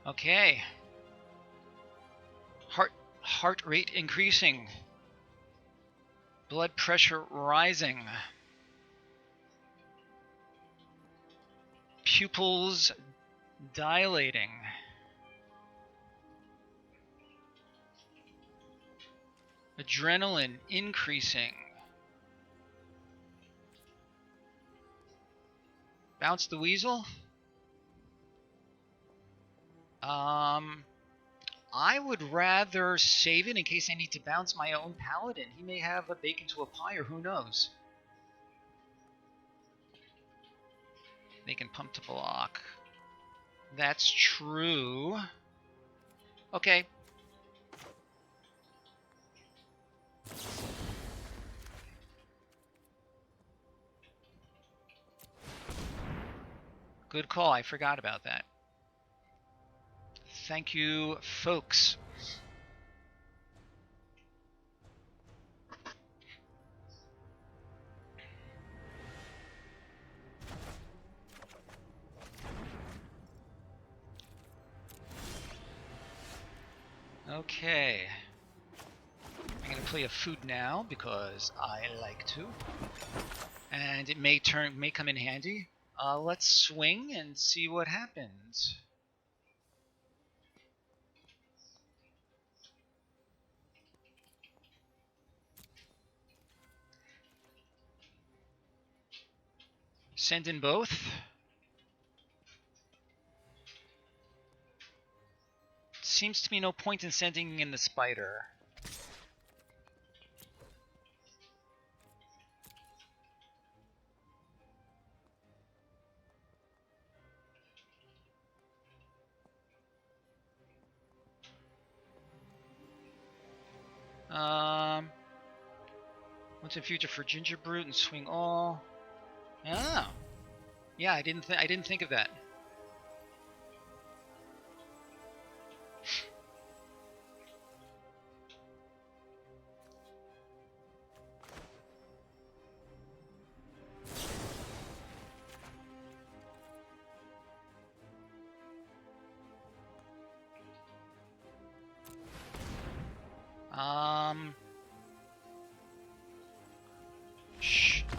Okay. Heart rate increasing. Blood pressure rising. Pupils dilating. Adrenaline increasing. Bounce the weasel? I would rather save it in case I need to bounce my own paladin. He may have a bacon to a pie, or who knows. They can pump to block. That's true. Okay. Good call. I forgot about that. Thank you, folks. Okay. I'm going to play a food now because I like to. And it may come in handy. Let's swing and see what happens. Send in both. Seems to be no point in sending in the spider. What's in future for Ginger Brute and Swing All? Oh, yeah, I didn't think of that.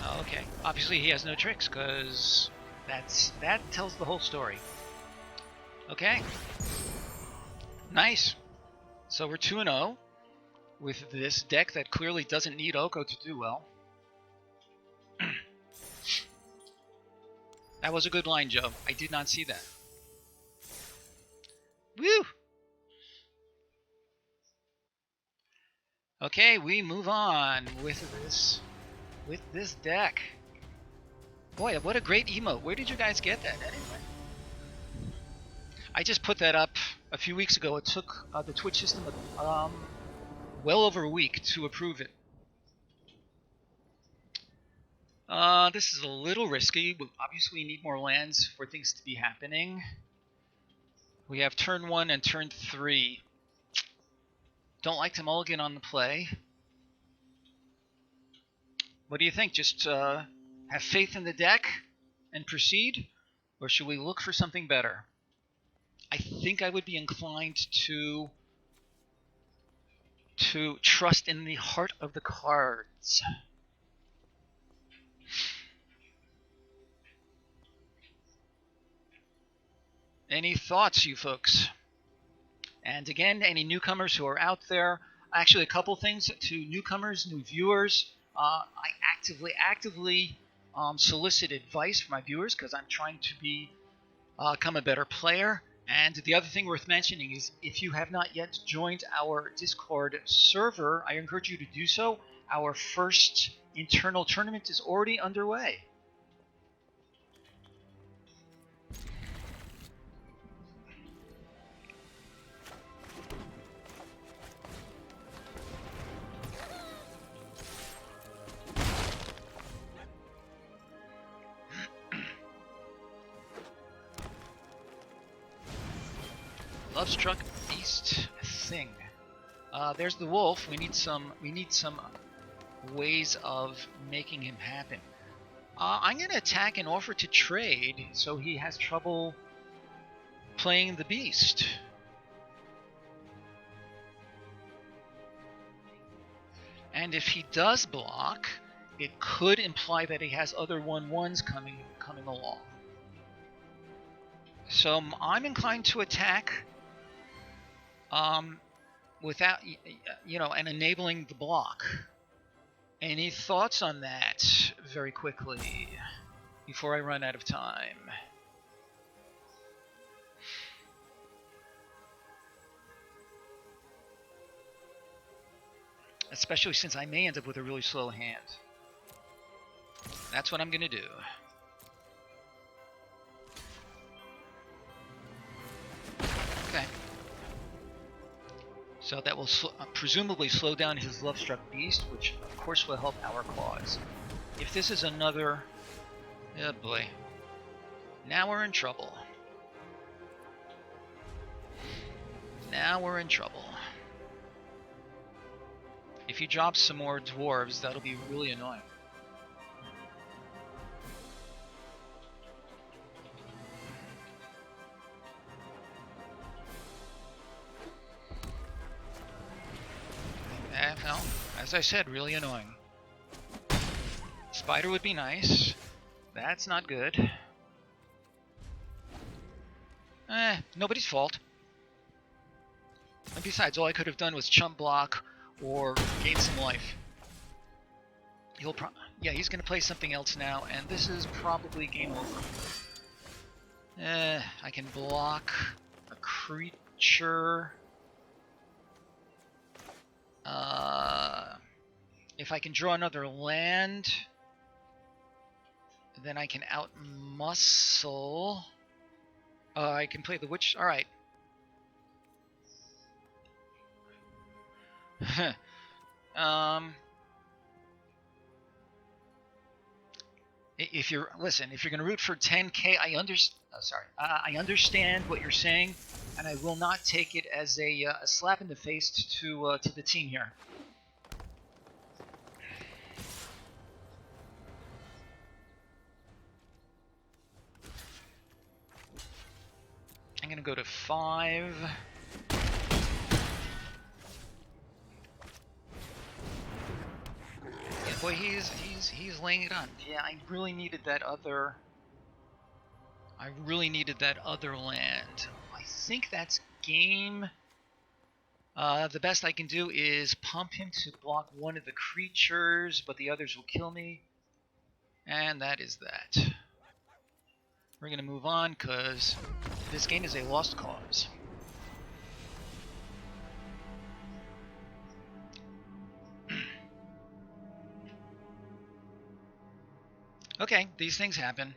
Oh, okay. Obviously he has no tricks, because that tells the whole story. Okay. Nice. So we're 2-0 with this deck that clearly doesn't need Oko to do well. That was a good line, Joe. I did not see that. Woo! Okay, we move on with this deck. Boy, what a great emote. Where did you guys get that anyway? I just put that up a few weeks ago. It took the Twitch system well over a week to approve it. This is a little risky. Obviously, we need more lands for things to be happening. We have turn 1 and turn 3. Don't like to mulligan on the play. What do you think? Just have faith in the deck and proceed? Or should we look for something better? I think I would be inclined to trust in the heart of the cards. Any thoughts, you folks? And again, any newcomers who are out there, actually a couple things to newcomers, new viewers. I actively solicit advice from my viewers because I'm trying to become a better player. And the other thing worth mentioning is if you have not yet joined our Discord server, I encourage you to do so. Our first internal tournament is already underway. Lovestruck Beast thing. There's the wolf. We need some ways of making him happen. I'm gonna attack and offer to trade, so he has trouble playing the beast. And if he does block, it could imply that he has other 1/1s coming along. So I'm inclined to attack. Without, and enabling the block. Any thoughts on that very quickly before I run out of time? Especially since I may end up with a really slow hand. That's what I'm going to do. Okay. So that will presumably slow down his Lovestruck Beast, which of course will help our cause. If this is another... Oh boy. Now we're in trouble. Now we're in trouble. If he drops some more dwarves, that'll be really annoying. Well, as I said, really annoying. Spider would be nice. That's not good. Nobody's fault. And besides, all I could have done was chump block or gain some life. He's gonna play something else now, and this is probably game over. I can block a creature. If I can draw another land, then I can out-muscle. I can play the witch. Alright. If you're going to root for 10K, I understand what you're saying, and I will not take it as a slap in the face to the team here. I'm going to go to 5. Yeah, boy, he's laying it on. Yeah, I really needed that other land. I think that's game. The best I can do is pump him to block one of the creatures, but the others will kill me. And that is that. We're going to move on because this game is a lost cause. Okay, these things happen.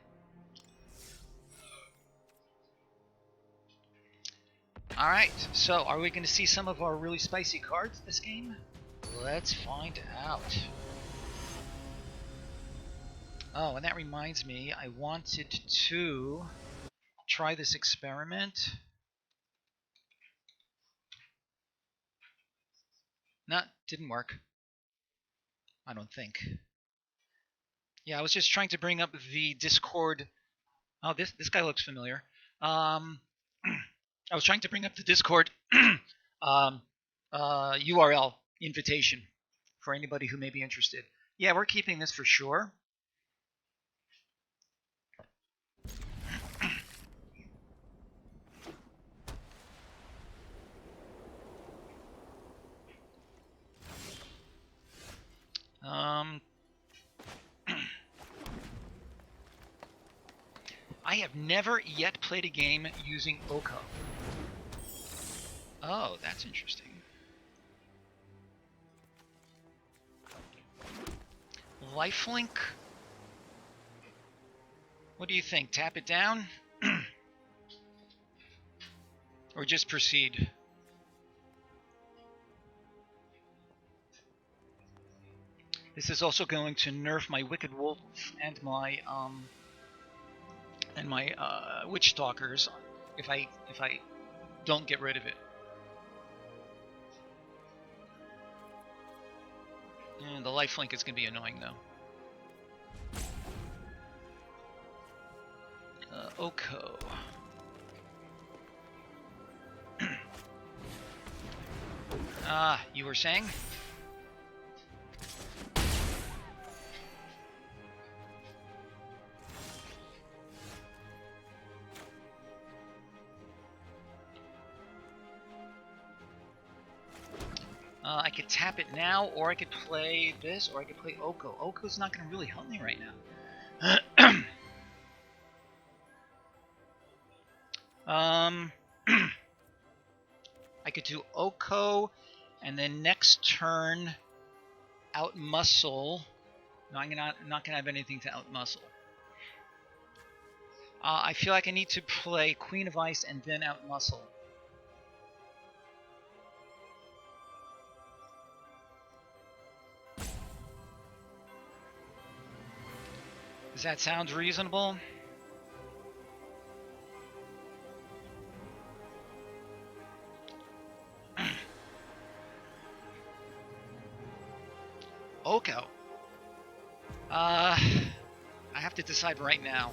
Alright, so are we going to see some of our really spicy cards this game? Let's find out. Oh, and that reminds me, I wanted to try this experiment. No, didn't work. I don't think. Yeah, I was just trying to bring up the Discord. Oh, this guy looks familiar. I was trying to bring up the Discord URL invitation for anybody who may be interested. Yeah, we're keeping this for sure. I have never yet played a game using Oko. Oh, that's interesting. Lifelink? What do you think? Tap it down? Or just proceed? This is also going to nerf my Wicked Wolf and my Witch Stalkers if I don't get rid of it. And the lifelink is going to be annoying though. Oko. You were saying? I could tap it now, or I could play this, or I could play Oko. Oko's not going to really help me right now. I could do Oko, and then next turn, outmuscle. No, I'm not going to have anything to outmuscle. I feel like I need to play Queen of Ice and then outmuscle. Does that sound reasonable? Oko. I have to decide right now.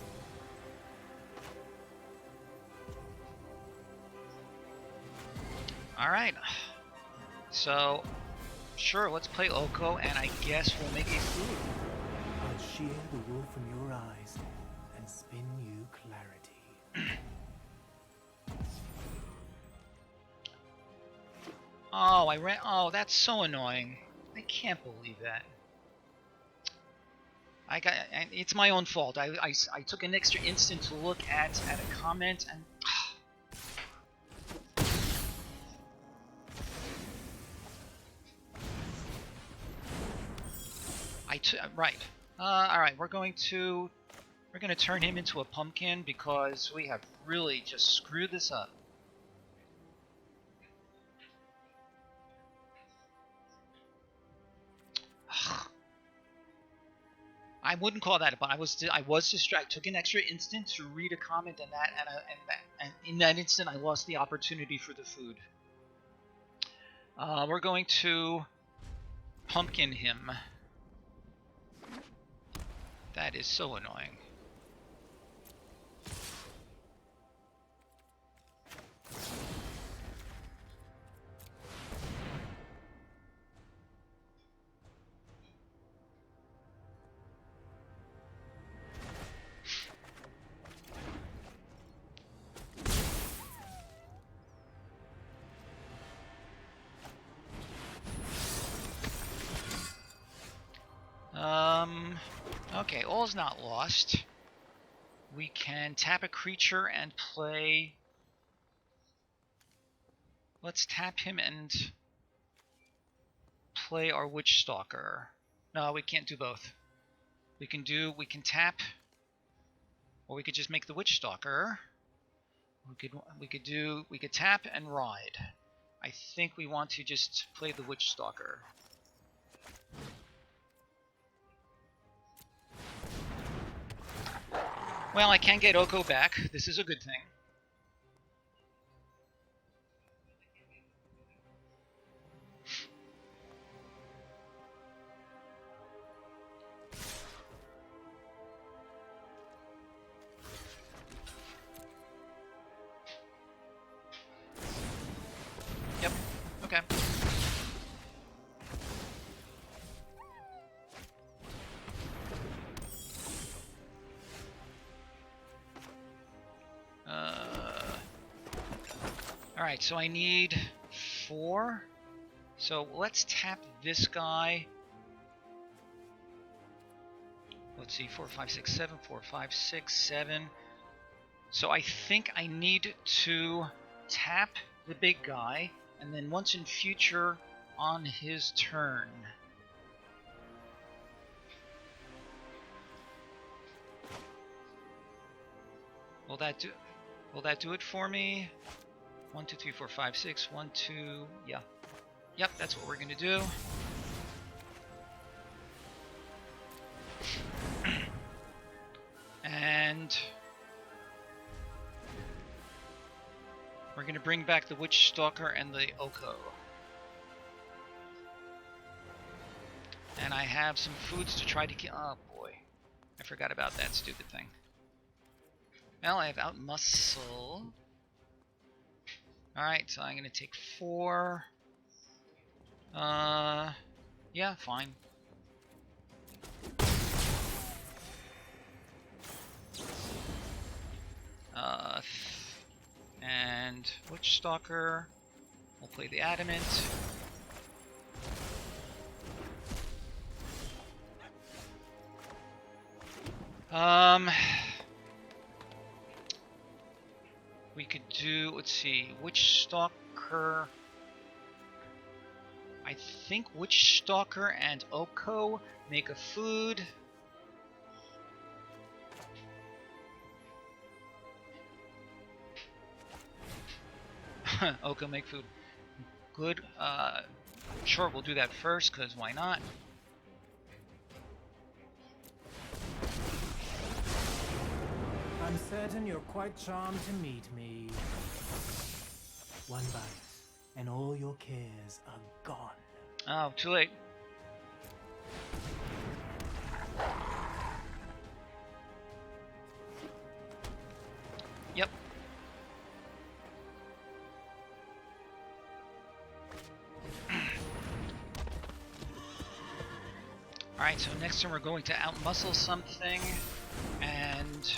Alright. So, sure, let's play Oko, and I guess we'll make a food.
I'll shear the wool from your eyes and spin you clarity.
Oh, oh, that's so annoying. I can't believe that. It's my own fault. I took an extra instant to look at a comment and. Right. All right. We're going to turn him into a pumpkin because we have really just screwed this up. I wouldn't call that a bot. I was distracted. Took an extra instant to read a comment and in that instant I lost the opportunity for the food. We're going to pumpkin him. That is so annoying. Okay, all's not lost. We can tap a creature and play... Let's tap him and play our Witch Stalker. No, we can't do both. We can tap, or we could just make the Witch Stalker. We could tap and ride. I think we want to just play the Witch Stalker. Well, I can get Oko back. This is a good thing. Yep. Okay. Alright, so I need 4. So let's tap this guy. Let's see, 4, 5, 6, 7, 4, 5, 6, 7. So I think I need to tap the big guy, and then once in future on his turn. Will that do it for me? 1, 2, 3, 4, 5, 6. 1, 2. Yeah. Yep, that's what we're gonna do. And we're gonna bring back the Witch Stalker and the Oko. And I have some foods to try to get. Oh boy, I forgot about that stupid thing. Well, I have out muscle. Alright, so I'm gonna take 4. Yeah, fine. And Witch Stalker. We'll play the Adamant. We could do, let's see, Witch Stalker. I think Witch Stalker and Oko make a food. Oko make food. Good. Sure, we'll do that first, because why not?
I'm certain you're quite charmed to meet me. One bite, and all your cares are gone.
Oh, too late. Yep. Alright, so next turn we're going to outmuscle something, and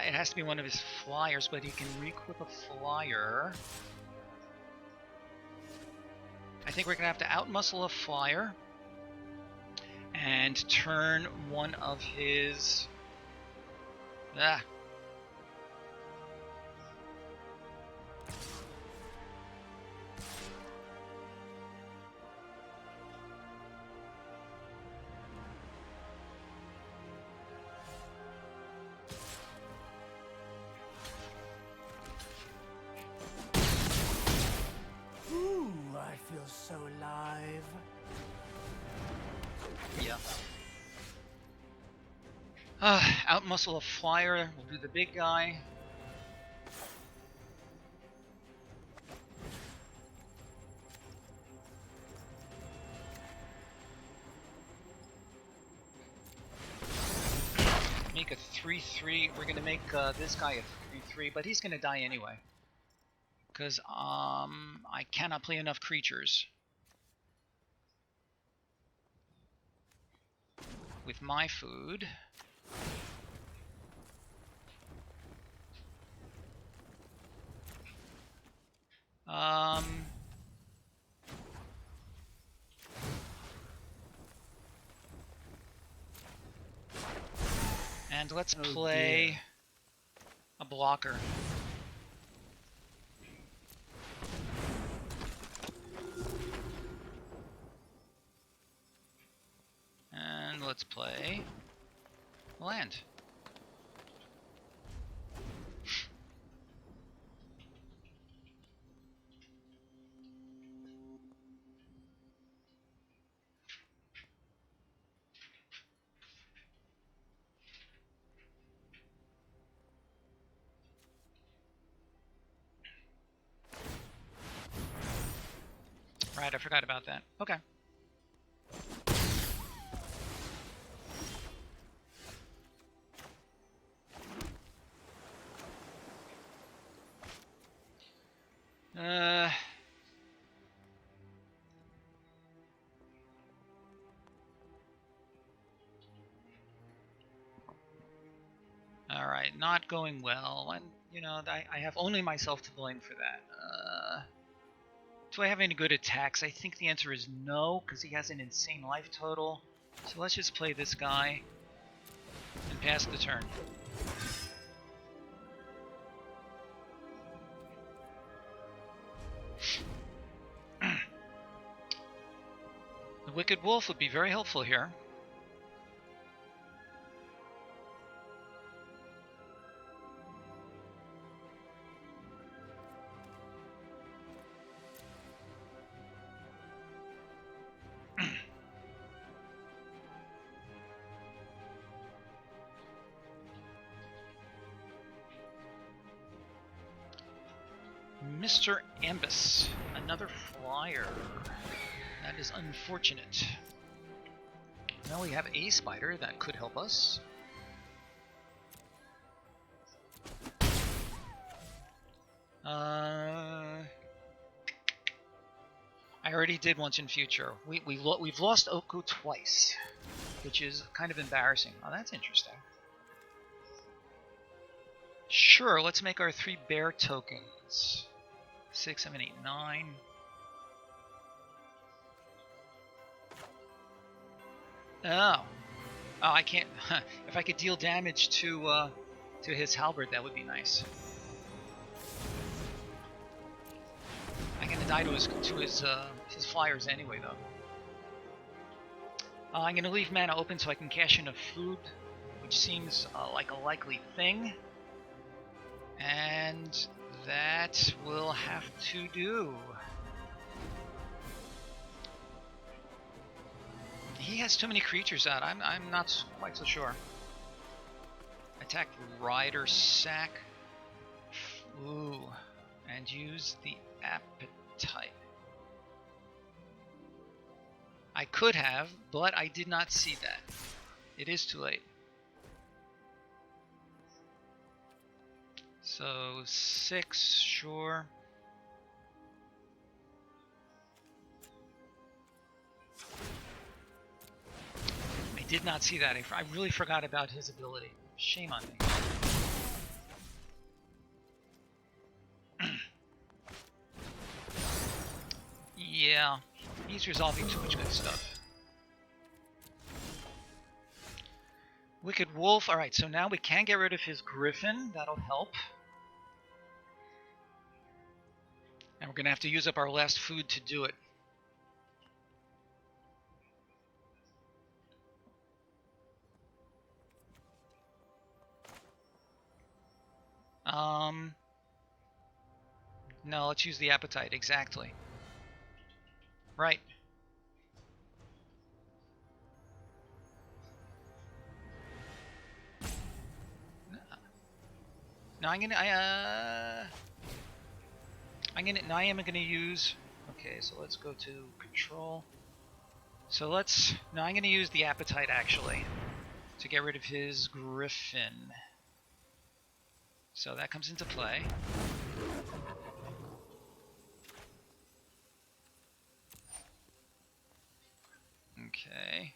it has to be one of his flyers, but he can re-equip a flyer. I think we're going to have to outmuscle a flyer and turn one of his...
Ooh, I feel so alive.
Yeah. Outmuscle a flyer. We'll do the big guy. Make a 3/3. We're gonna make this guy a 3/3, but he's gonna die anyway. Because I cannot play enough creatures with my food. And let's play a blocker. And let's play land. Right, I forgot about that. Okay. Alright, not going well, and you know, I have only myself to blame for that. Do I have any good attacks? I think the answer is no, because he has an insane life total. So let's just play this guy and pass the turn. The Wicked Wolf would be very helpful here. Mr. Ambus, another flyer. That is unfortunate. Well, we have a spider that could help us. I already did once in future. We've lost Oku twice, which is kind of embarrassing. Oh, that's interesting. Sure, let's make our 3 bear tokens. 6, 7, 8, 9. Oh, I can't. If I could deal damage to his halberd, that would be nice. I'm gonna die to his flyers anyway, though. I'm gonna leave mana open so I can cash in a food, which seems like a likely thing. And that will have to do. He has too many creatures out. I'm not quite so sure. Attack Rider Sack. Ooh. And use the Appetite. I could have, but I did not see that. It is too late. So 6, sure. I did not see that. I really forgot about his ability. Shame on me. Yeah, he's resolving too much good stuff. Wicked Wolf. Alright, so now we can get rid of his Griffin. That'll help. And we're going to have to use up our last food to do it. No, let's use the Appetite. Exactly. Right. Now I am gonna use. Okay, so let's go to control. So now I'm gonna use the appetite actually to get rid of his griffin. So that comes into play. Okay.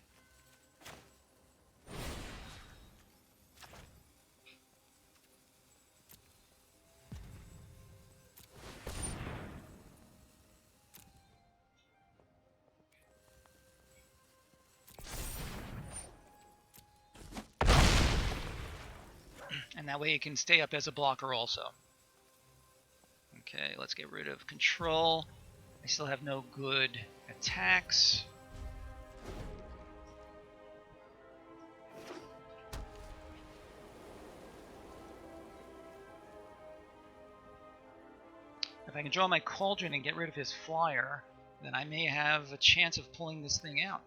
And that way it can stay up as a blocker also. Okay, let's get rid of control. I still have no good attacks. If I can draw my cauldron and get rid of his flyer, then I may have a chance of pulling this thing out.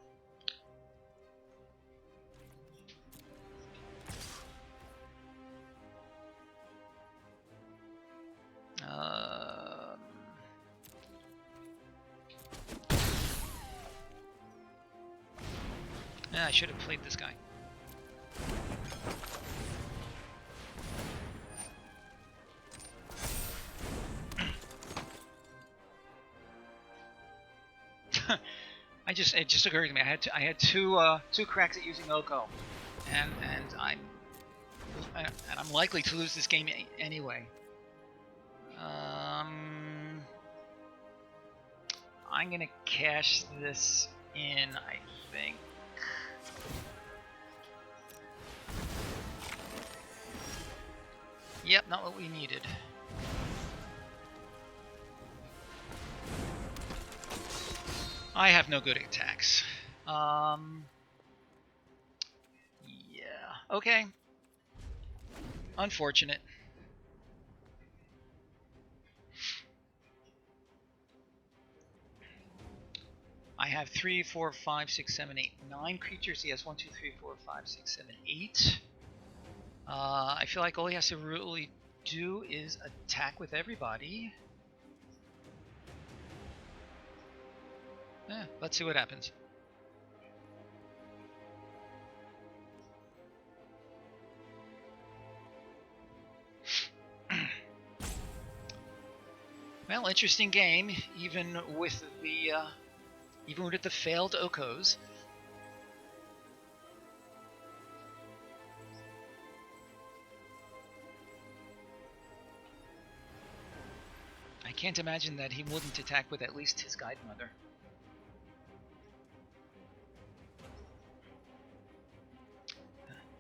I should have played this guy. It just occurred to me. I had two cracks at using Oko, and I'm likely to lose this game anyway. I'm gonna cash this in, I think. Yep, not what we needed. I have no good attacks. Yeah, okay. Unfortunate. I have 3, 4, 5, 6, 7, 8, 9 creatures. He has 1, 2, 3, 4, 5, 6, 7, 8. I feel like all he has to really do is attack with everybody. Yeah, let's see what happens. Well, interesting game, even with the failed Okos. I can't imagine that he wouldn't attack with at least his Guide Mother.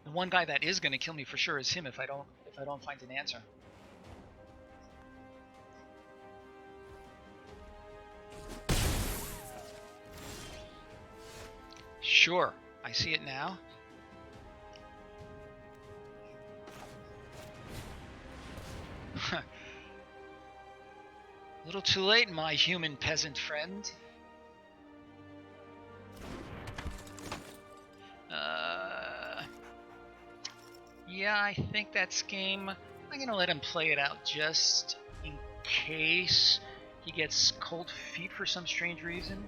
The one guy that is going to kill me for sure is him if I don't find an answer. Sure, I see it now. A little too late, my human peasant friend. Yeah, I think that's game. I'm going to let him play it out just in case he gets cold feet for some strange reason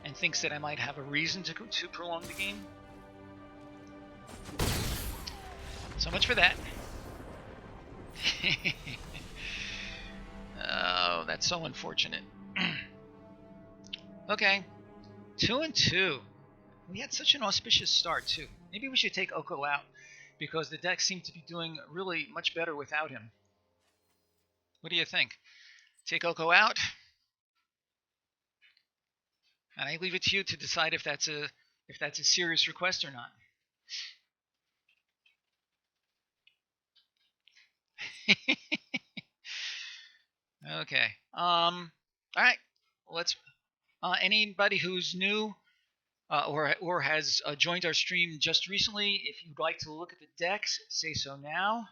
and thinks that I might have a reason to prolong the game. So much for that. Oh, that's so unfortunate. Okay, 2-2. We had such an auspicious start too. Maybe we should take Oko out, because the deck seemed to be doing really much better without him. What do you think? Take Oko out? And I leave it to you to decide if that's a serious request or not. Okay. All right. Let's. Anybody who's new or has joined our stream just recently, if you'd like to look at the decks, say so now.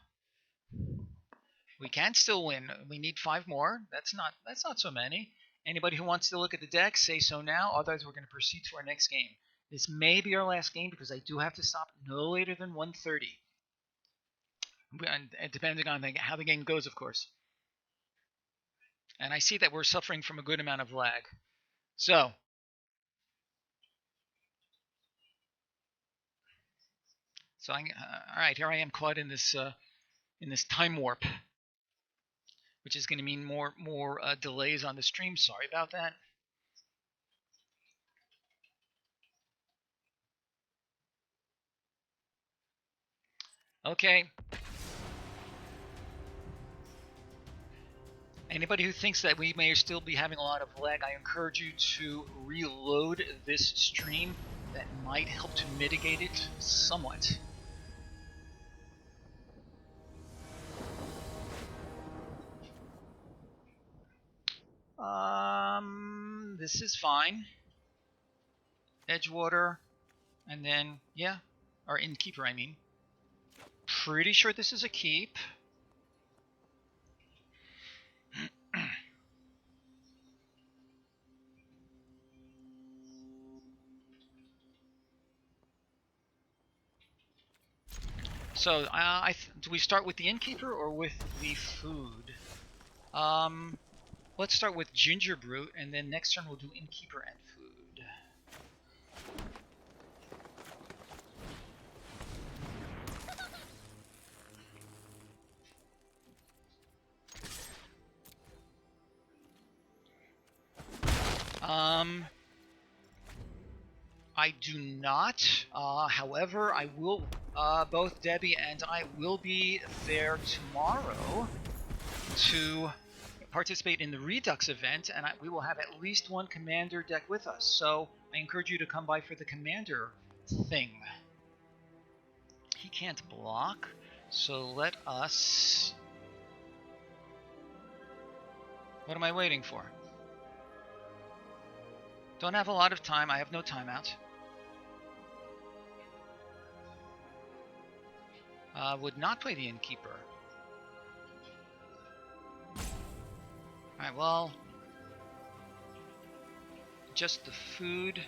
We can still win. We need 5 more. That's not so many. Anybody who wants to look at the deck, say so now. Otherwise, we're going to proceed to our next game. This may be our last game because I do have to stop no later than 1:30. And depending on how the game goes, of course. And I see that we're suffering from a good amount of lag. So, all right, here I am caught in this time warp, which is going to mean more delays on the stream. Sorry about that. Okay. Anybody who thinks that we may still be having a lot of lag, I encourage you to reload this stream. That might help to mitigate it somewhat. This is fine. Edgewater, and then, yeah, or Innkeeper, I mean. Pretty sure this is a keep. So, do we start with the Innkeeper or with the food? Let's start with Ginger Brute, and then next turn we'll do Innkeeper and food. I do not. However, I will. Both Debbie and I will be there tomorrow to participate in the Redux event, and we will have at least one Commander deck with us. So I encourage you to come by for the Commander thing. He can't block, so let us. What am I waiting for? Don't have a lot of time. I have no timeout. Would not play the Innkeeper. Alright, well... just the food.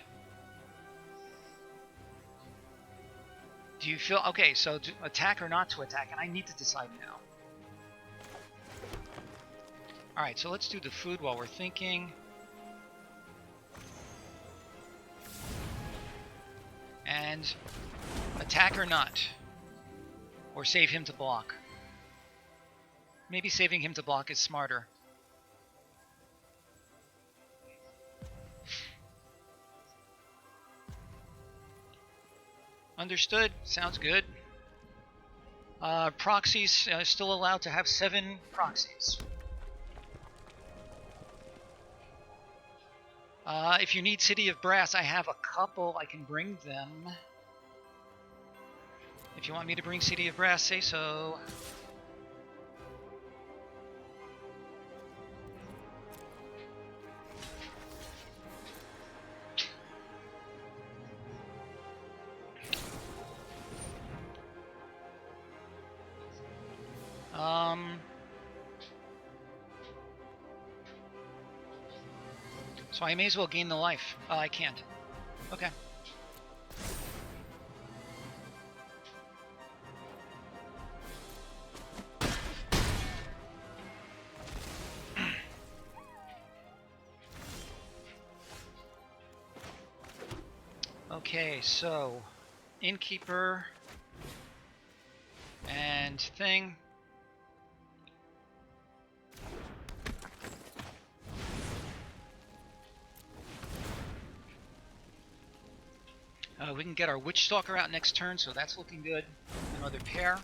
Do you feel... okay, so to attack or not to attack, and I need to decide now. Alright, so let's do the food while we're thinking. And attack or not. Or save him to block. Maybe saving him to block is smarter. Understood. Sounds good. Proxies still allowed to have 7 proxies. If you need City of Brass, I have a couple. I can bring them. If you want me to bring City of Brass, say so. So I may as well gain the life. I can't. Okay. Okay, so Innkeeper and thing. We can get our Witch Stalker out next turn, so that's looking good. Another pair.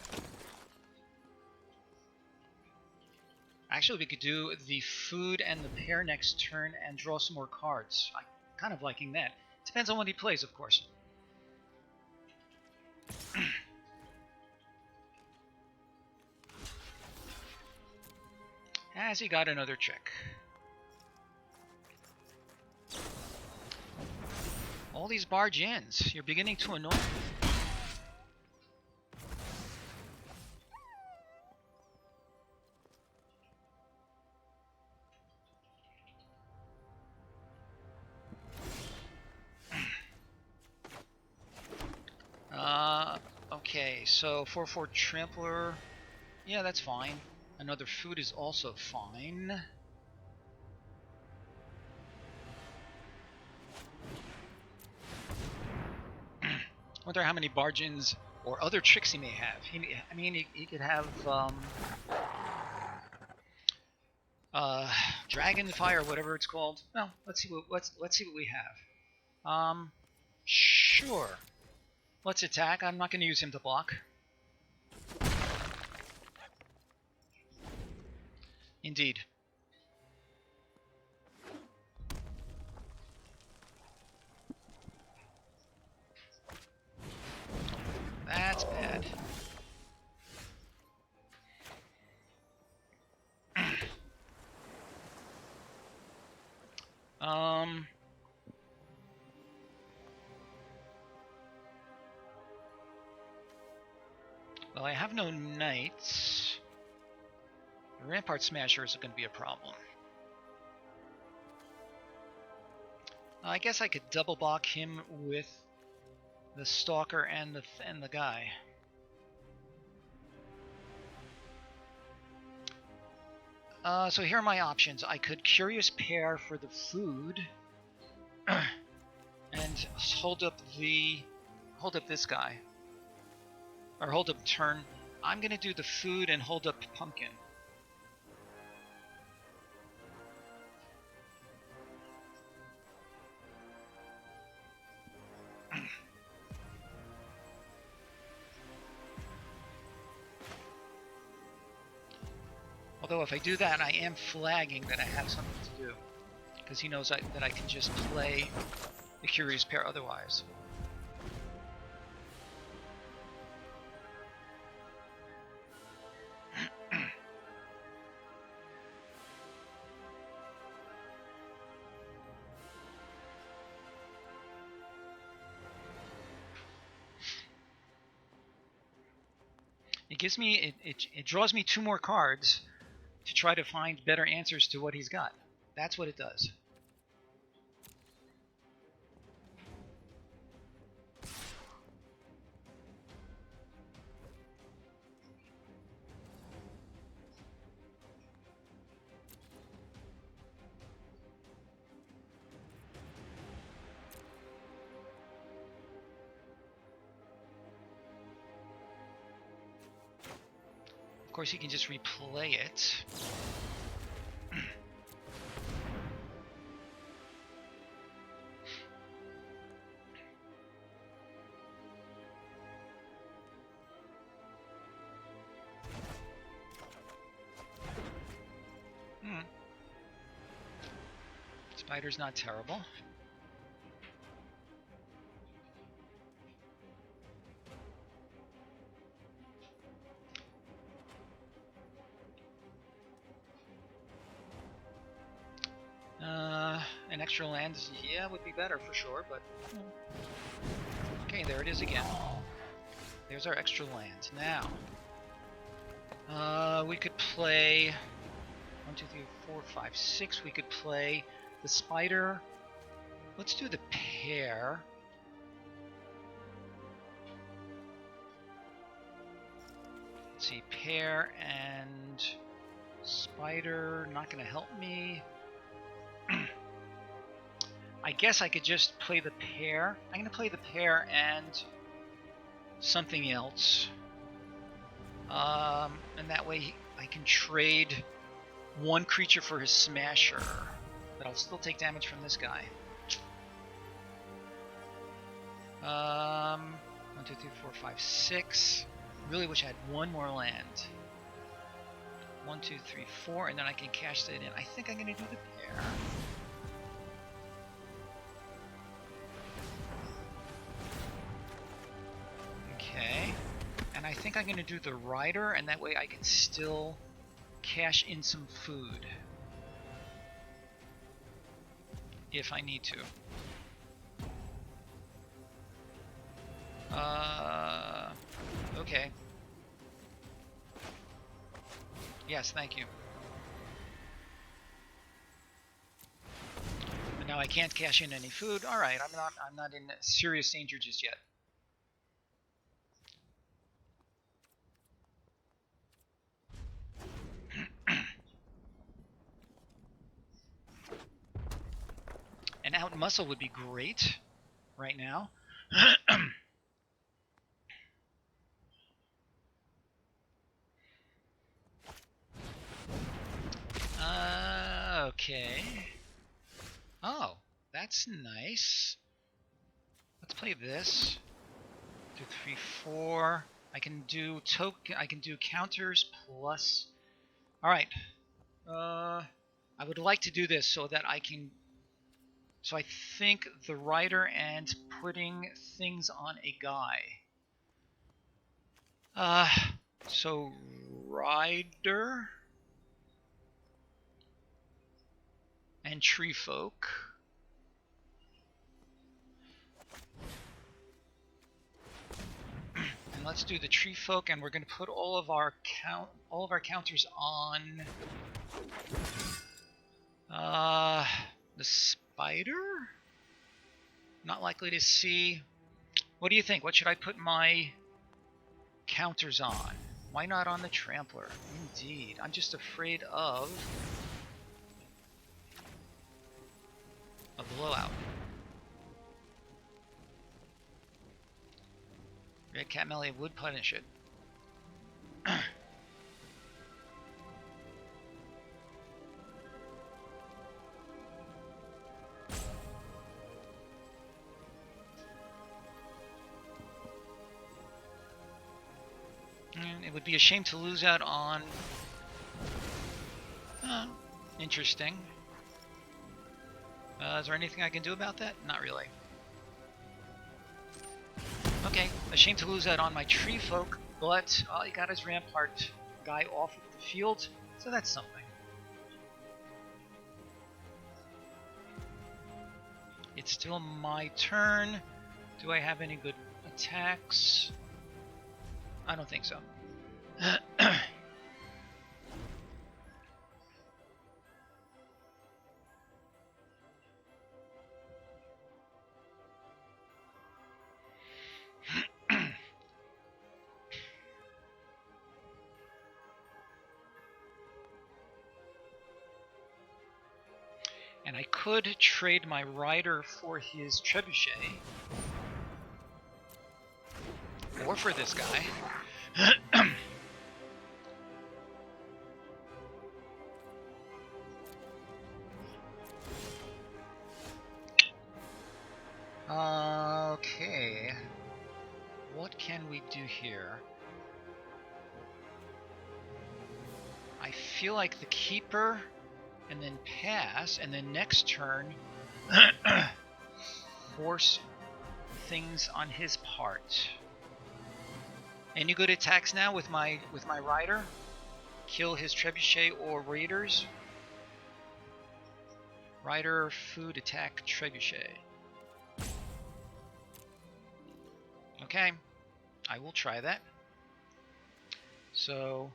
Actually, we could do the food and the pair next turn and draw some more cards. I'm kind of liking that. Depends on what he plays, of course. Has he got another trick? All these barge ins. You're beginning to annoy me. Okay, so 4/4 Trampler. Yeah, that's fine. Another food is also fine. Wonder how many bargains or other tricks he may have. I mean, he could have dragon fire, whatever it's called. Well, let's see what we have. Sure. Let's attack. I'm not going to use him to block. Indeed. That's bad. Well, I have no knights. The Rampart Smasher is going to be a problem. I guess I could double block him with the Stalker and the guy. So here are my options. I could Curious Pair for the food, and hold up this guy, or hold up turn. I'm gonna do the food and hold up Pumpkin. Although if I do that, I am flagging that I have something to do, because he knows that I can just play the Curious Pair otherwise. It gives me it draws me 2 more cards to try to find better answers to what he's got. That's what it does. Of course, he can just replay it. Spider's not terrible. An extra land, yeah, would be better for sure, but... Okay, there it is again. There's our extra land. Now, we could play 1, 2, 3, 4, 5, 6. We could play the spider. Let's do the pair. Let's see, pair and spider. Not going to help me. I guess I could just play the pair. I'm going to play the pair and something else. And that way I can trade 1 creature for his Smasher. But I'll still take damage from this guy. 1, 2, 3, 4, 5, 6. Really wish I had 1 more land. 1, 2, 3, 4, and then I can cash that in. I think I'm going to do the pair. Okay. And I think I'm going to do the Rider, and that way I can still cash in some food. If I need to. Okay. Yes, thank you. But now I can't cash in any food. All right, I'm not in serious danger just yet. An out muscle would be great right now. Okay. Oh, that's nice. Let's play this. 2, 3, 4. I can do counters plus. All right. I would like to do this so that I can. So I think the rider and putting things on a guy. So rider and tree folk. And let's do the tree folk, and we're going to put all of our counters on the spider. Not likely to see. What do you think? What should I put my counters on? Why not on the trampler? Indeed. I'm just afraid of a blowout. Red Cat Melee would punish it. And it would be a shame to lose out on... interesting. Is there anything I can do about that? Not really. Okay, a shame to lose out on my tree folk, but he got his rampart guy off of the field, so that's something. It's still my turn. Do I have any good attacks? I don't think so. And I could trade my rider for his trebuchet. Or for this guy. Okay. What can we do here? I feel like the keeper, and then pass, and then next turn force things on his part. Any good attacks now with my rider? Kill his trebuchet or raiders? Rider, food, attack, trebuchet. Okay, I will try that. So...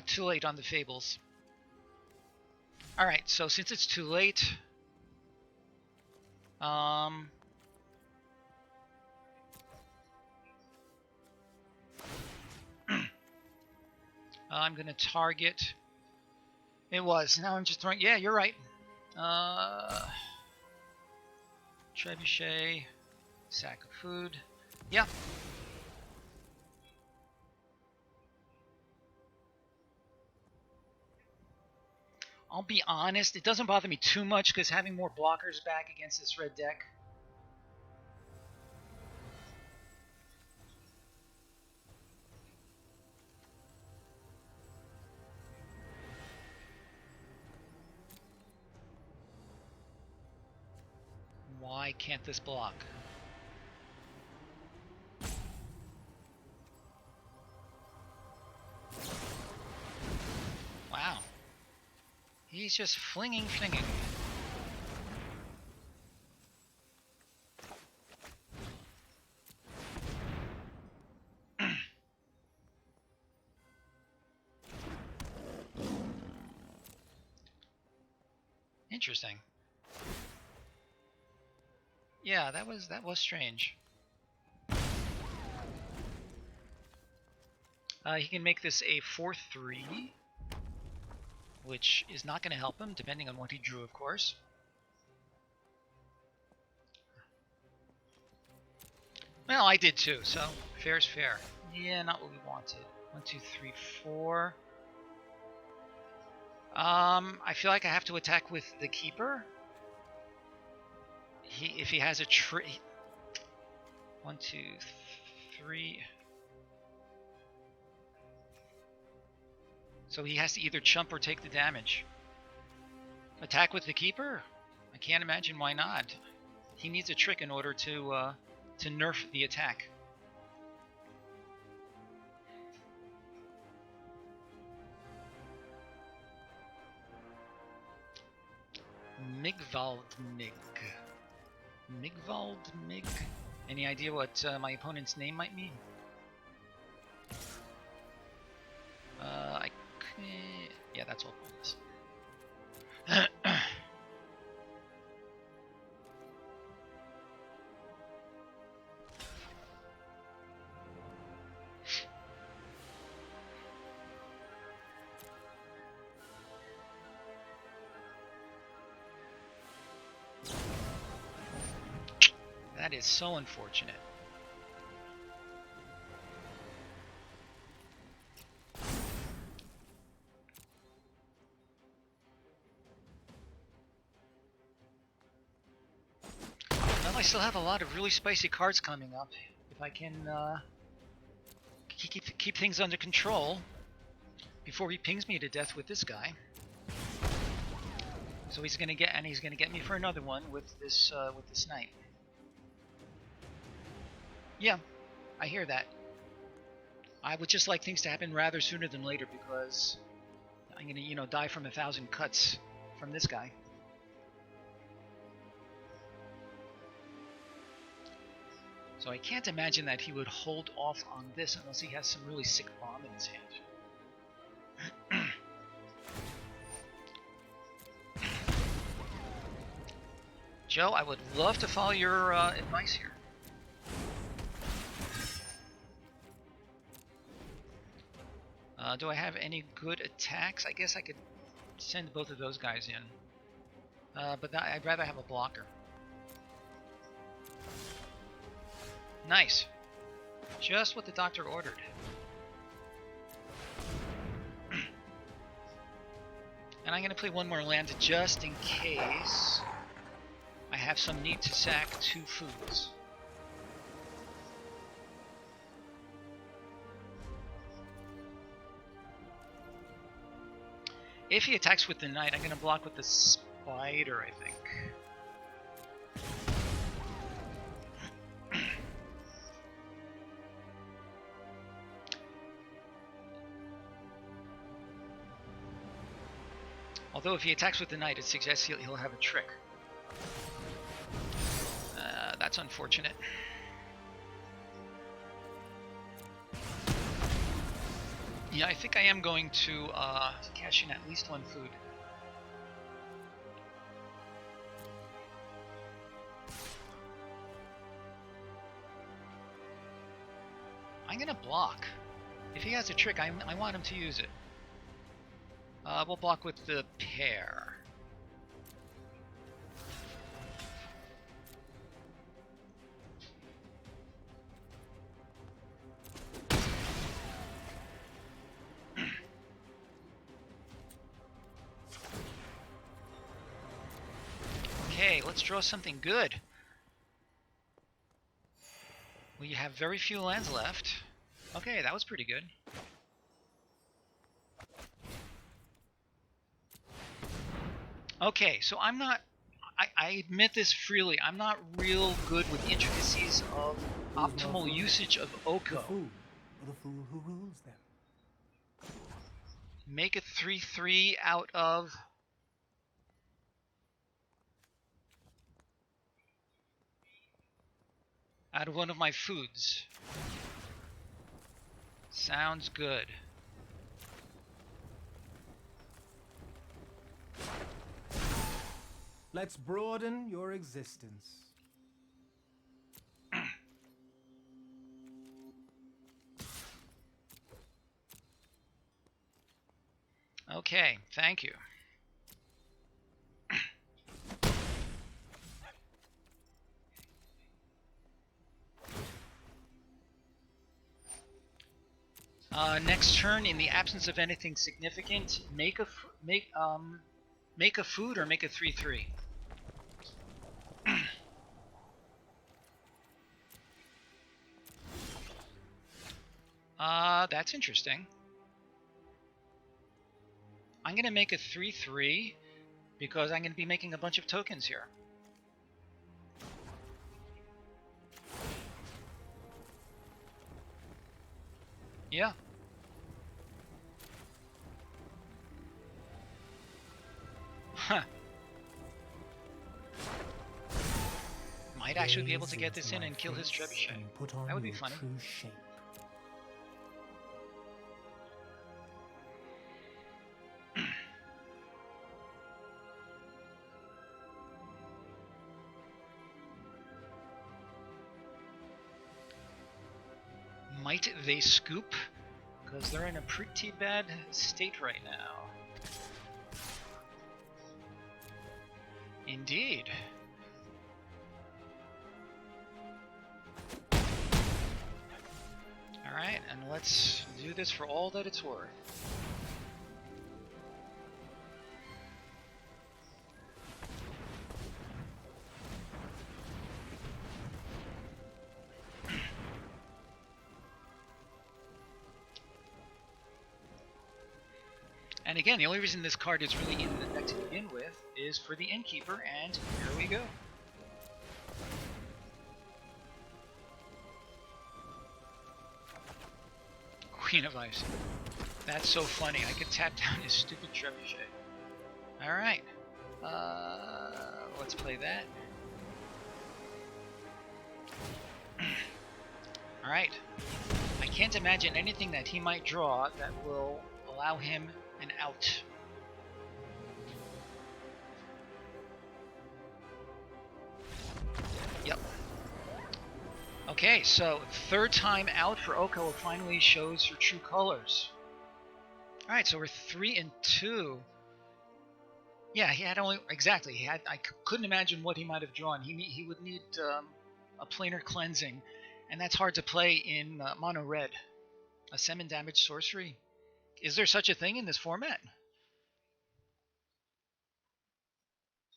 too late on the fables. Alright, so since it's too late, I'm gonna target. It was. Now I'm just throwing. Yeah, you're right. Trebuchet, sack of food. Yeah. I'll be honest, it doesn't bother me too much because having more blockers back against this red deck. Why can't this block? Wow. He's just flinging. Interesting. Yeah, that was strange. He can make this a 4/3, which is not going to help him, depending on what he drew, of course. Well, I did too, so fair's fair. Yeah, not what we wanted. 1, 2, 3, 4. I feel like I have to attack with the keeper. If he has a tree. 1, 2, 3. So he has to either chump or take the damage. Attack with the keeper? I can't imagine why not. He needs a trick in order to nerf the attack. Migvaldmig. Migvaldmig? Any idea what my opponent's name might mean? Yeah, that's all it is. That is so unfortunate. Well, I still have a lot of really spicy cards coming up. If I can keep things under control before he pings me to death with this guy. So he's gonna get me for another one with this knight. Yeah, I hear that. I would just like things to happen rather sooner than later because I'm gonna, die from 1,000 cuts from this guy. So I can't imagine that he would hold off on this unless he has some really sick bomb in his hand. Joe, I would love to follow your advice here. Do I have any good attacks? I guess I could send both of those guys in. But I'd rather have a blocker. Nice. Just what the doctor ordered. And I'm going to play one more land just in case I have some need to sack 2 foods. If he attacks with the knight, I'm going to block with the spider, I think. Although if he attacks with the knight, it suggests he'll have a trick. That's unfortunate. Yeah, I think I am going to cash in at least 1 food. I'm going to block. If he has a trick, I want him to use it. We'll block with the pair. Okay, let's draw something good. We have very few lands left. Okay, that was pretty good. Okay, so I admit this freely, I'm not real good with the intricacies of optimal usage of Oko.
The fool who rules them.
Make a 3/3 out of... one of my foods. Sounds good.
Let's broaden your existence.
Okay, thank you. Next turn, in the absence of anything significant, make a food or make a 3/3. That's interesting. I'm gonna make a 3/3 because I'm gonna be making a bunch of tokens here. Yeah. Huh. Might actually be able to get this in and kill his trebuchet. That would be funny. Might they scoop? Because they're in a pretty bad state right now. Indeed. Alright, and let's do this for all that it's worth. And again, the only reason this card is really in the deck to begin with is for the Innkeeper, and here we go. Queen of Ice. That's so funny. I could tap down his stupid trebuchet. Alright. Let's play that. Alright. I can't imagine anything that he might draw that will allow him an out. Yep. Okay, so third time out for Oko finally shows her true colors. Alright, so we're 3-2. Yeah, he had only exactly. He had. I couldn't imagine what he might have drawn. He would need a planar cleansing, and that's hard to play in mono red. A 7 damage sorcery. Is there such a thing in this format?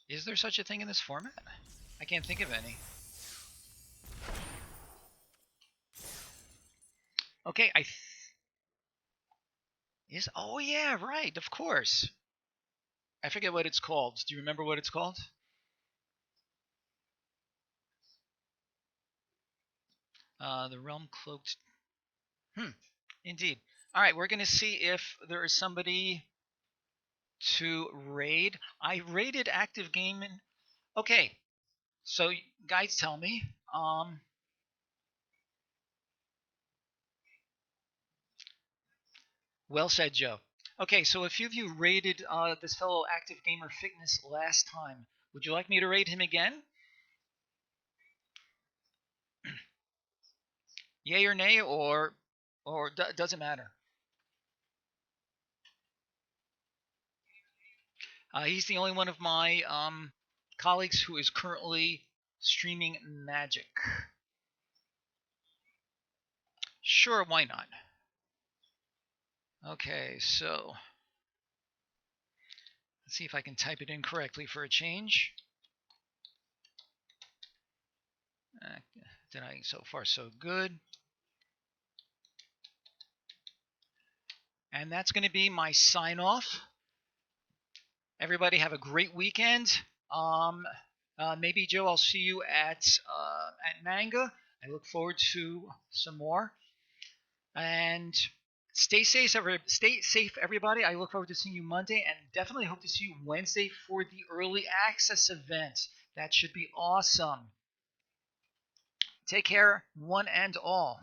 Is there such a thing in this format? I can't think of any. Okay, oh yeah, right, of course. I forget what it's called. Do you remember what it's called? The Realm Cloaked. Indeed. All right, we're going to see if there is somebody to raid. I raided Active Game. Okay, so guys, tell me. Well said, Joe. Okay, so a few of you raided this fellow Active Gamer Fitness last time. Would you like me to raid him again? Yay or nay, or doesn't matter. He's the only one of my colleagues who is currently streaming Magic. Sure, why not? Okay, so let's see if I can type it in correctly for a change. So far so good. And that's going to be my sign off. Everybody have a great weekend. Maybe Joe, I'll see you at Manga. I look forward to some more. And stay safe, everybody. I look forward to seeing you Monday, and definitely hope to see you Wednesday for the early access event. That should be awesome. Take care, one and all.